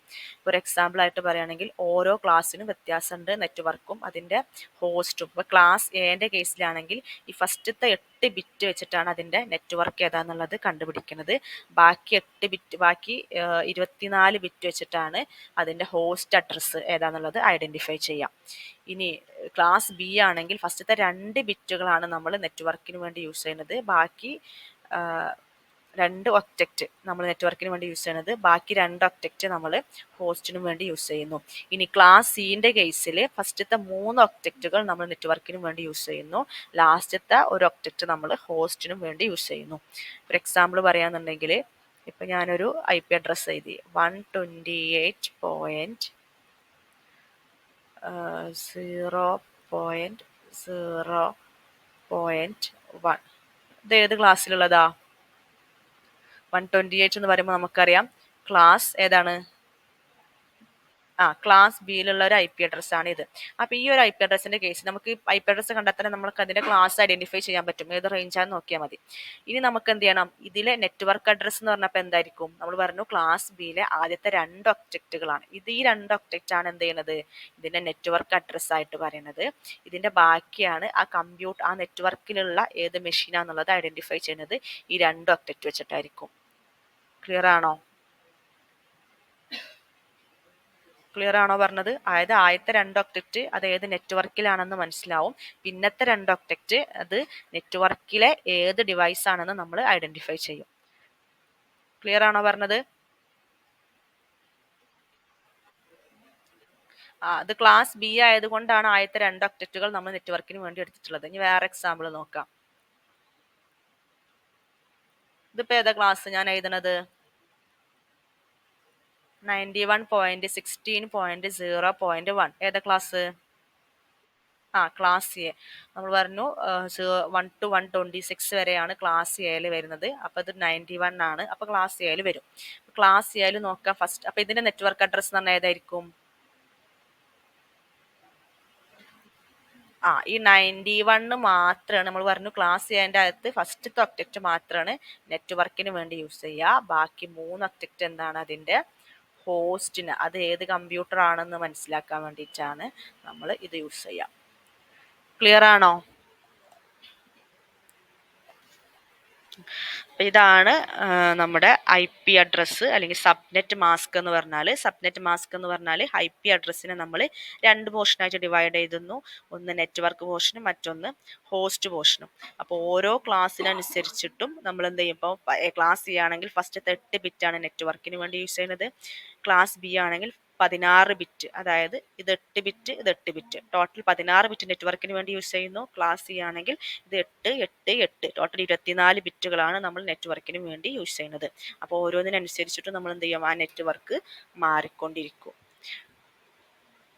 [SPEAKER 1] ഒരു എക്സാമ്പിൾ ആയിട്ട് പറയുകയാണെങ്കിൽ ഓരോ ക്ലാസ്സിനും വ്യത്യാസമുണ്ട്, നെറ്റ്വർക്കും അതിന്റെ ഹോസ്റ്റും. ഇപ്പോൾ ക്ലാസ് എന്റെ കേസിലാണെങ്കിൽ ഈ ഫസ്റ്റത്തെ 8 ബിറ്റ് വെച്ചിട്ടാണ് അതിന്റെ നെറ്റ്വർക്ക് ഏതാന്നുള്ളത് കണ്ടുപിടിക്കുന്നത്. ബാക്കി 24 ബിറ്റ് വെച്ചിട്ടാണ് അതിന്റെ ഹോസ്റ്റ് അഡ്രസ്സ് ഏതാന്നുള്ളത് ഐഡന്റിഫൈ ചെയ്യാം. ഇനി ക്ലാസ് B ആണെങ്കിൽ ഫസ്റ്റത്തെ 2 ബിറ്റുകളാണ് നമ്മൾ നെറ്റ്വർക്കിന് വേണ്ടി യൂസ് ചെയ്യുന്നത്. ബാക്കി 2 ഒക്ടക്റ്റ് നമ്മൾ നെറ്റ്വർക്കിന് വേണ്ടി യൂസ് ചെയ്യുന്നത്, ബാക്കി 2 ഒക്ടക്റ്റ് നമ്മൾ ഹോസ്റ്റിനും വേണ്ടി യൂസ് ചെയ്യുന്നു. ഇനി ക്ലാസ് സിന്റെ കേസിൽ ഫസ്റ്റത്തെ 3 ഒക്ടക്റ്റുകൾ നമ്മൾ നെറ്റ്വർക്കിനും വേണ്ടി യൂസ് ചെയ്യുന്നു, ലാസ്റ്റത്തെ ഒരു ഒക്ടക്റ്റ് നമ്മൾ ഹോസ്റ്റിനും വേണ്ടി യൂസ് ചെയ്യുന്നു. ഒരു എക്സാമ്പിൾ പറയാന്നുണ്ടെങ്കിൽ ഇപ്പൊ ഞാനൊരു IP അഡ്രസ് എഴുതി 128.0.0.1. ഇത് ഏത് ക്ലാസ്സിലുള്ളതാ? 128 എന്ന് പറയുമ്പോൾ നമുക്കറിയാം ക്ലാസ് ഏതാണ്, ക്ലാസ് ബിയിലുള്ള ഒരു ഐ പി അഡ്രസ് ആണ് ഇത്. അപ്പൊ ഈ ഒരു ഐ പി അഡ്രസ്സിന്റെ കേസ് നമുക്ക് ഐ പി അഡ്രസ് കണ്ടാൽ തന്നെ നമുക്ക് അതിന്റെ ക്ലാസ് ഐഡന്റിഫൈ ചെയ്യാൻ പറ്റും, ഏത് റേഞ്ചാന്ന് നോക്കിയാൽ മതി. ഇനി നമുക്ക് എന്ത് ചെയ്യണം, ഇതിലെ നെറ്റ്വർക്ക് അഡ്രസ് എന്ന് പറഞ്ഞപ്പോൾ എന്തായിരിക്കും, നമ്മൾ പറഞ്ഞു ക്ലാസ് ബിയിലെ ആദ്യത്തെ 2 ഒക്ടക്റ്റുകളാണ് ഇത്. ഈ 2 ഒക്ടക്റ്റ് ആണ് എന്ത് ചെയ്യുന്നത്, ഇതിന്റെ നെറ്റ്വർക്ക് അഡ്രസ് ആയിട്ട് പറയുന്നത്. ഇതിന്റെ ബാക്കിയാണ് ആ നെറ്റ്വർക്കിലുള്ള ഏത് മെഷീനാന്നുള്ളത് ഐഡന്റിഫൈ ചെയ്യുന്നത് ഈ 2 ഒക്ടക്റ്റ് വെച്ചിട്ടായിരിക്കും. ക്ലിയർ ആണോ? ക്ലിയർ ആണോ പറഞ്ഞത്? അതായത് ആദ്യത്തെ 2 ഒക്ടക്റ്റ് അത് ഏത് നെറ്റ്വർക്കിലാണെന്ന് മനസ്സിലാവും, പിന്നത്തെ 2 ഒക്ടക്റ്റ് അത് നെറ്റ്വർക്കിലെ ഏത് ഡിവൈസ് ആണെന്ന് നമ്മൾ ഐഡന്റിഫൈ ചെയ്യും. ക്ലിയർ ആണോ പറഞ്ഞത്? അത് ക്ലാസ് ബി ആയതുകൊണ്ടാണ് ആദ്യത്തെ 2 ഒക്ടക്റ്റുകൾ നമ്മൾ നെറ്റ്വർക്കിന് വേണ്ടി എടുത്തിട്ടുള്ളത്. ഇനി വേറെ എക്സാമ്പിൾ നോക്കാം. ഇതിപ്പോ ഏതാ ക്ലാസ് ഞാൻ എഴുതണത്? 91.16.0.1 ഏതാ ക്ലാസ്? Class A. നമ്മൾ പറഞ്ഞു 1 to 126 വരെയാണ് ക്ലാസ് എയിൽ വരുന്നത്. അപ്പൊ ഇത് 91 ആണ്. അപ്പൊ ക്ലാസ് എയിൽ വരും. ക്ലാസ് എയിൽ നോക്കാം ഫസ്റ്റ്. അപ്പൊ ഇതിന്റെ നെറ്റ്വർക്ക് അഡ്രസ് എന്ന് പറഞ്ഞാൽ ഏതായിരിക്കും? ഈ 91 മാത്രമാണ് നമ്മൾ പറഞ്ഞു ക്ലാസ് എന്റെ അകത്ത് ഫസ്റ്റത്തെ ഒക്ടക്റ്റ് മാത്രമാണ് നെറ്റ്വർക്കിന് വേണ്ടി യൂസ് ചെയ്യുക. ബാക്കി 3 ഒക്ടക്റ്റ് എന്താണ്, അതിന്റെ ഹോസ്റ്റിന്, അത് ഏത് കമ്പ്യൂട്ടർ ആണെന്ന് മനസ്സിലാക്കാൻ വേണ്ടിയിട്ടാണ് നമ്മൾ ഇത് യൂസ് ചെയ്യുക. ക്ലിയർ ആണോ? ഇതാണ് നമ്മുടെ ഐ പി അഡ്രസ്സ് അല്ലെങ്കിൽ സബ്നെറ്റ് മാസ്ക് എന്ന് പറഞ്ഞാൽ. സബ്നെറ്റ് മാസ്ക് എന്ന് പറഞ്ഞാൽ ഐ പി അഡ്രസ്സിനെ നമ്മൾ 2 പോർഷനായിട്ട് ഡിവൈഡ് ചെയ്തിരുന്നു. ഒന്ന് നെറ്റ്വർക്ക് പോർഷനും മറ്റൊന്ന് ഹോസ്റ്റ് പോർഷനും. അപ്പോൾ ഓരോ ക്ലാസ്സിനനുസരിച്ചിട്ടും നമ്മൾ എന്ത് ചെയ്യും, ഇപ്പോൾ ക്ലാസ് സി ആണെങ്കിൽ ഫസ്റ്റത്തെ 8 ബിറ്റാണ് നെറ്റ്വർക്കിന് വേണ്ടി യൂസ് ചെയ്യുന്നത്. ക്ലാസ് ബി ആണെങ്കിൽ 16 ബിറ്റ്, അതായത് ഇത് 8 ബിറ്റ് ഇത് 8 ബിറ്റ്, ടോട്ടൽ 16 ബിറ്റ് നെറ്റ്വർക്കിന് വേണ്ടി യൂസ് ചെയ്യുന്നു. ക്ലാസ് സി ആണെങ്കിൽ ഇത് 8 8 8, ടോട്ടൽ 24 ബിറ്റുകളാണ് നമ്മൾ നെറ്റ്വർക്കിന് വേണ്ടി യൂസ് ചെയ്യുന്നത്. അപ്പോൾ ഓരോന്നിനനുസരിച്ചിട്ട് നമ്മൾ എന്ത് ചെയ്യും, ആ നെറ്റ്വർക്ക് മാറിക്കൊണ്ടിരിക്കും.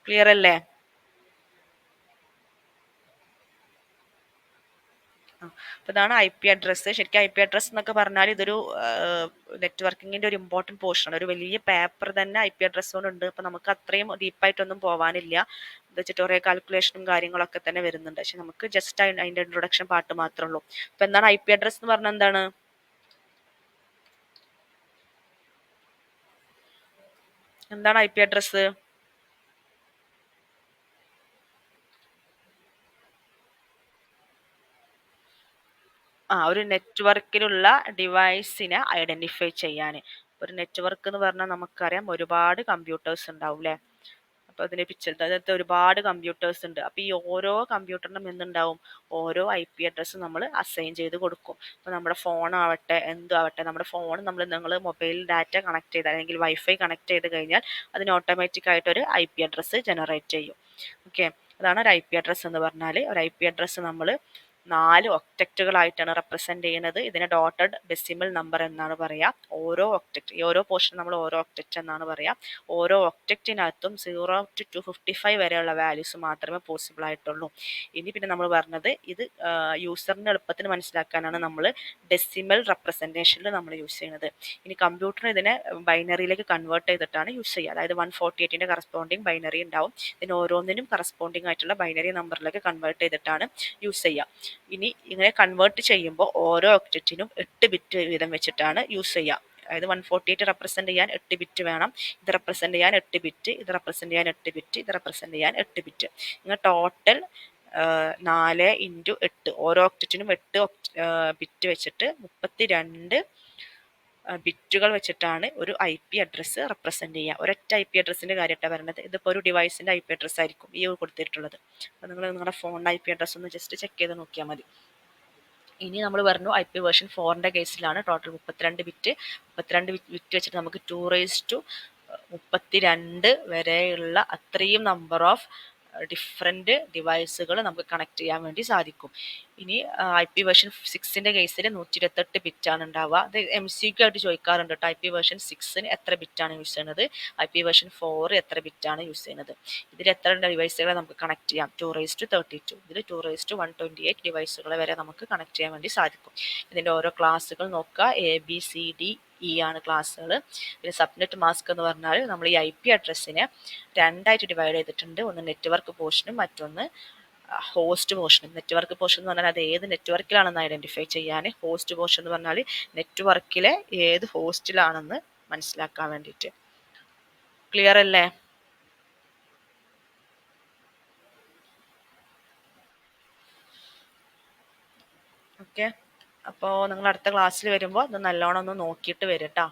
[SPEAKER 1] ക്ലിയർ അല്ലേ? അപ്പോൾ ഇതാണ് ഐ പി അഡ്രസ്സ്. ശരിക്കും ഐ പി അഡ്രസ് എന്നൊക്കെ പറഞ്ഞാൽ ഇതൊരു നെറ്റ്വർക്കിങ്ങിന്റെ ഒരു ഇമ്പോർട്ടൻറ്റ് പോർഷനാണ്. ഒരു വലിയ പേപ്പർ തന്നെ ഐ പി അഡ്രസ് കൊണ്ടുണ്ട്. അപ്പോൾ നമുക്ക് അത്രയും ഡീപ്പായിട്ടൊന്നും പോകാനില്ല. എന്താ വെച്ചിട്ട് കുറേ കാൽക്കുലേഷനും കാര്യങ്ങളൊക്കെ തന്നെ വരുന്നുണ്ട്. പക്ഷെ നമുക്ക് ജസ്റ്റ് അതിന്റെ ഇൻട്രൊഡക്ഷൻ പാർട്ട് മാത്രമേ ഉള്ളൂ. അപ്പോൾ എന്താണ് ഐ പി അഡ്രസ് എന്ന് പറഞ്ഞാൽ എന്താണ്? എന്താണ് ഐ പി അഡ്രസ്സ്? ഒരു നെറ്റ്വർക്കിലുള്ള ഡിവൈസിനെ ഐഡന്റിഫൈ ചെയ്യാൻ. ഒരു നെറ്റ്വർക്ക് എന്ന് പറഞ്ഞാൽ നമുക്കറിയാം ഒരുപാട് കമ്പ്യൂട്ടേഴ്സ് ഉണ്ടാവും അല്ലേ? അപ്പോൾ അതിന്റെ പിക്ചർ അതിനകത്ത് ഒരുപാട് കമ്പ്യൂട്ടേഴ്സ് ഉണ്ട്. അപ്പോൾ ഈ ഓരോ കമ്പ്യൂട്ടറിനും എന്തുണ്ടാവും, ഓരോ ഐ പി അഡ്രസ്സ് നമ്മൾ അസൈൻ ചെയ്ത് കൊടുക്കും. അപ്പോൾ നമ്മുടെ ഫോൺ ആവട്ടെ എന്തും നമ്മുടെ ഫോൺ നിങ്ങൾ മൊബൈൽ ഡാറ്റ കണക്ട് ചെയ്ത് അല്ലെങ്കിൽ വൈഫൈ കണക്ട് ചെയ്ത് കഴിഞ്ഞാൽ അതിന് ഓട്ടോമാറ്റിക് ആയിട്ട് ഒരു ഐ പി അഡ്രസ്സ് ജനറേറ്റ് ചെയ്യും. ഓക്കെ, അതാണ് ഒരു ഐ പി അഡ്രസ്സ് എന്ന് പറഞ്ഞാൽ. ഒരു ഐ പി അഡ്രസ്സ് നമ്മൾ 4 ഒക്ടക്റ്റുകളായിട്ടാണ് റെപ്രസെന്റ് ചെയ്യുന്നത്. ഇതിനെ ഡോട്ടഡ് ഡെസിമൽ നമ്പർ എന്നാണ് പറയാ. ഓരോ ഒക്ടക്റ്റ്, ഈ ഓരോ പോർഷൻ നമ്മൾ ഓരോ ഒക്ടക്റ്റ് എന്നാണ് പറയാ. ഓരോ ഒക്ടക്റ്റിനകത്തും 0 to 255 വരെയുള്ള വാല്യൂസ് മാത്രമേ പോസിബിൾ ആയിട്ടുള്ളൂ. ഇനി പിന്നെ നമ്മൾ പറഞ്ഞത് ഇത് യൂസറിന് എളുപ്പത്തിന് മനസ്സിലാക്കാനാണ് നമ്മൾ ഡെസിമൽ റെപ്രസെന്റേഷനിൽ നമ്മൾ യൂസ് ചെയ്യുന്നത്. ഇനി കമ്പ്യൂട്ടറിന് ഇതിനെ ബൈനറിയിലേക്ക് കൺവേർട്ട് ചെയ്തിട്ടാണ് യൂസ് ചെയ്യുക. അതായത് 148ന്റെ കറസ്പോണ്ടിങ് ബൈനറി ഉണ്ടാവും. ഇതിന് ഓരോന്നിനും കറസ്പോണ്ടിങ് ആയിട്ടുള്ള ബൈനറി നമ്പറിലേക്ക് കൺവേർട്ട് ചെയ്തിട്ടാണ് യൂസ് ചെയ്യുക. ഇനി ഇങ്ങനെ കൺവേർട്ട് ചെയ്യുമ്പോൾ ഓരോ ഒക്ടക്റ്റിനും 8 ബിറ്റ് വീതം വെച്ചിട്ടാണ് യൂസ് ചെയ്യുക. അതായത് 148 റെപ്രസെന്റ് ചെയ്യാൻ 8 ബിറ്റ് വേണം. ഇത് റെപ്രസെന്റ് ചെയ്യാൻ 8 ബിറ്റ്, ഇത് റെപ്രസെന്റ് ചെയ്യാൻ 8 ബിറ്റ്, ഇത് റെപ്രസെന്റ് ചെയ്യാൻ 8 ബിറ്റ്. ഇങ്ങനെ ടോട്ടൽ 4 ഇൻറ്റു 8, ഓരോ ഒക്ടക്റ്റിനും 8 ബിറ്റ് വെച്ചിട്ട് 32 ബിറ്റുകൾ വെച്ചിട്ടാണ് ഒരു ഐ പി അഡ്രസ്സ് റെപ്രസെന്റ് ചെയ്യുക. ഒരൊറ്റ ഐ പി അഡ്രസ്സിന്റെ കാര്യമായിട്ടാണ് പറയുന്നത്. ഇതിപ്പോൾ ഒരു ഡിവൈസിന്റെ ഐ പി അഡ്രസ് ആയിരിക്കും ഈ കൊടുത്തിട്ടുള്ളത്. അപ്പോൾ നിങ്ങൾ നിങ്ങളുടെ ഫോണിന്റെ ഐ പി അഡ്രസ് ഒന്ന് ജസ്റ്റ് ചെക്ക് ചെയ്ത് നോക്കിയാൽ മതി. ഇനി നമ്മൾ പറഞ്ഞു ഐ പി വേർഷൻ 4ന്റെ കേസിലാണ് ടോട്ടൽ 32 ബിറ്റ്. 32 ബിറ്റ് വെച്ചിട്ട് നമുക്ക് 232 വരെയുള്ള അത്രയും നമ്പർ ഓഫ് ഡിഫറെൻറ്റ് ഡിവൈസുകൾ നമുക്ക് കണക്ട് ചെയ്യാൻ വേണ്ടി സാധിക്കും. ഇനി IP വേർഷൻ 6ന്റെ കേസിൽ 128 ബിറ്റാണ് ഉണ്ടാവുക. അത് MCQ ആയിട്ട് ചോദിക്കാറുണ്ട് കേട്ടോ. IP വേർഷൻ 6ന് എത്ര ബിറ്റാണ് യൂസ് ചെയ്യുന്നത്, IP വേർഷൻ 4 എത്ര ബിറ്റാണ് യൂസ് ചെയ്യുന്നത്. ഇതിൽ എത്ര ഡിവൈസുകളെ നമുക്ക് കണക്ട് ചെയ്യാം, 2:32. ഇതിൽ 2:128 ഡിവൈസുകളെ വരെ നമുക്ക് കണക്ട് ചെയ്യാൻ വേണ്ടി സാധിക്കും. ഇതിന്റെ ഓരോ ക്ലാസ്സുകൾ നോക്കുക. ABCDE ആണ് ക്ലാസ്സുകൾ. പിന്നെ സബ്നെറ്റ് മാസ്ക് എന്ന് പറഞ്ഞാൽ നമ്മൾ ഈ IP അഡ്രസ്സിനെ രണ്ടായിട്ട് ഡിവൈഡ് ചെയ്തിട്ടുണ്ട്. ഒന്ന് നെറ്റ്വർക്ക് പോർഷനും മറ്റൊന്ന് ഹോസ്റ്റ് പോർഷനും. നെറ്റ്വർക്ക് പോർഷൻ എന്ന് പറഞ്ഞാൽ അത് ഏത് നെറ്റ്വർക്കിലാണെന്ന് ഐഡന്റിഫൈ ചെയ്യാൻ, ഹോസ്റ്റ് പോർഷൻ എന്ന് പറഞ്ഞാൽ നെറ്റ്വർക്കിലെ ഏത് ഹോസ്റ്റിലാണെന്ന് മനസ്സിലാക്കാൻ വേണ്ടിയിട്ട്. ക്ലിയർ അല്ലേ? ഓക്കെ, അപ്പോൾ നിങ്ങൾ അടുത്ത ക്ലാസ്സിൽ വരുമ്പോൾ ഇത് നല്ലോണം ഒന്ന് നോക്കിയിട്ട് വരും കേട്ടോ.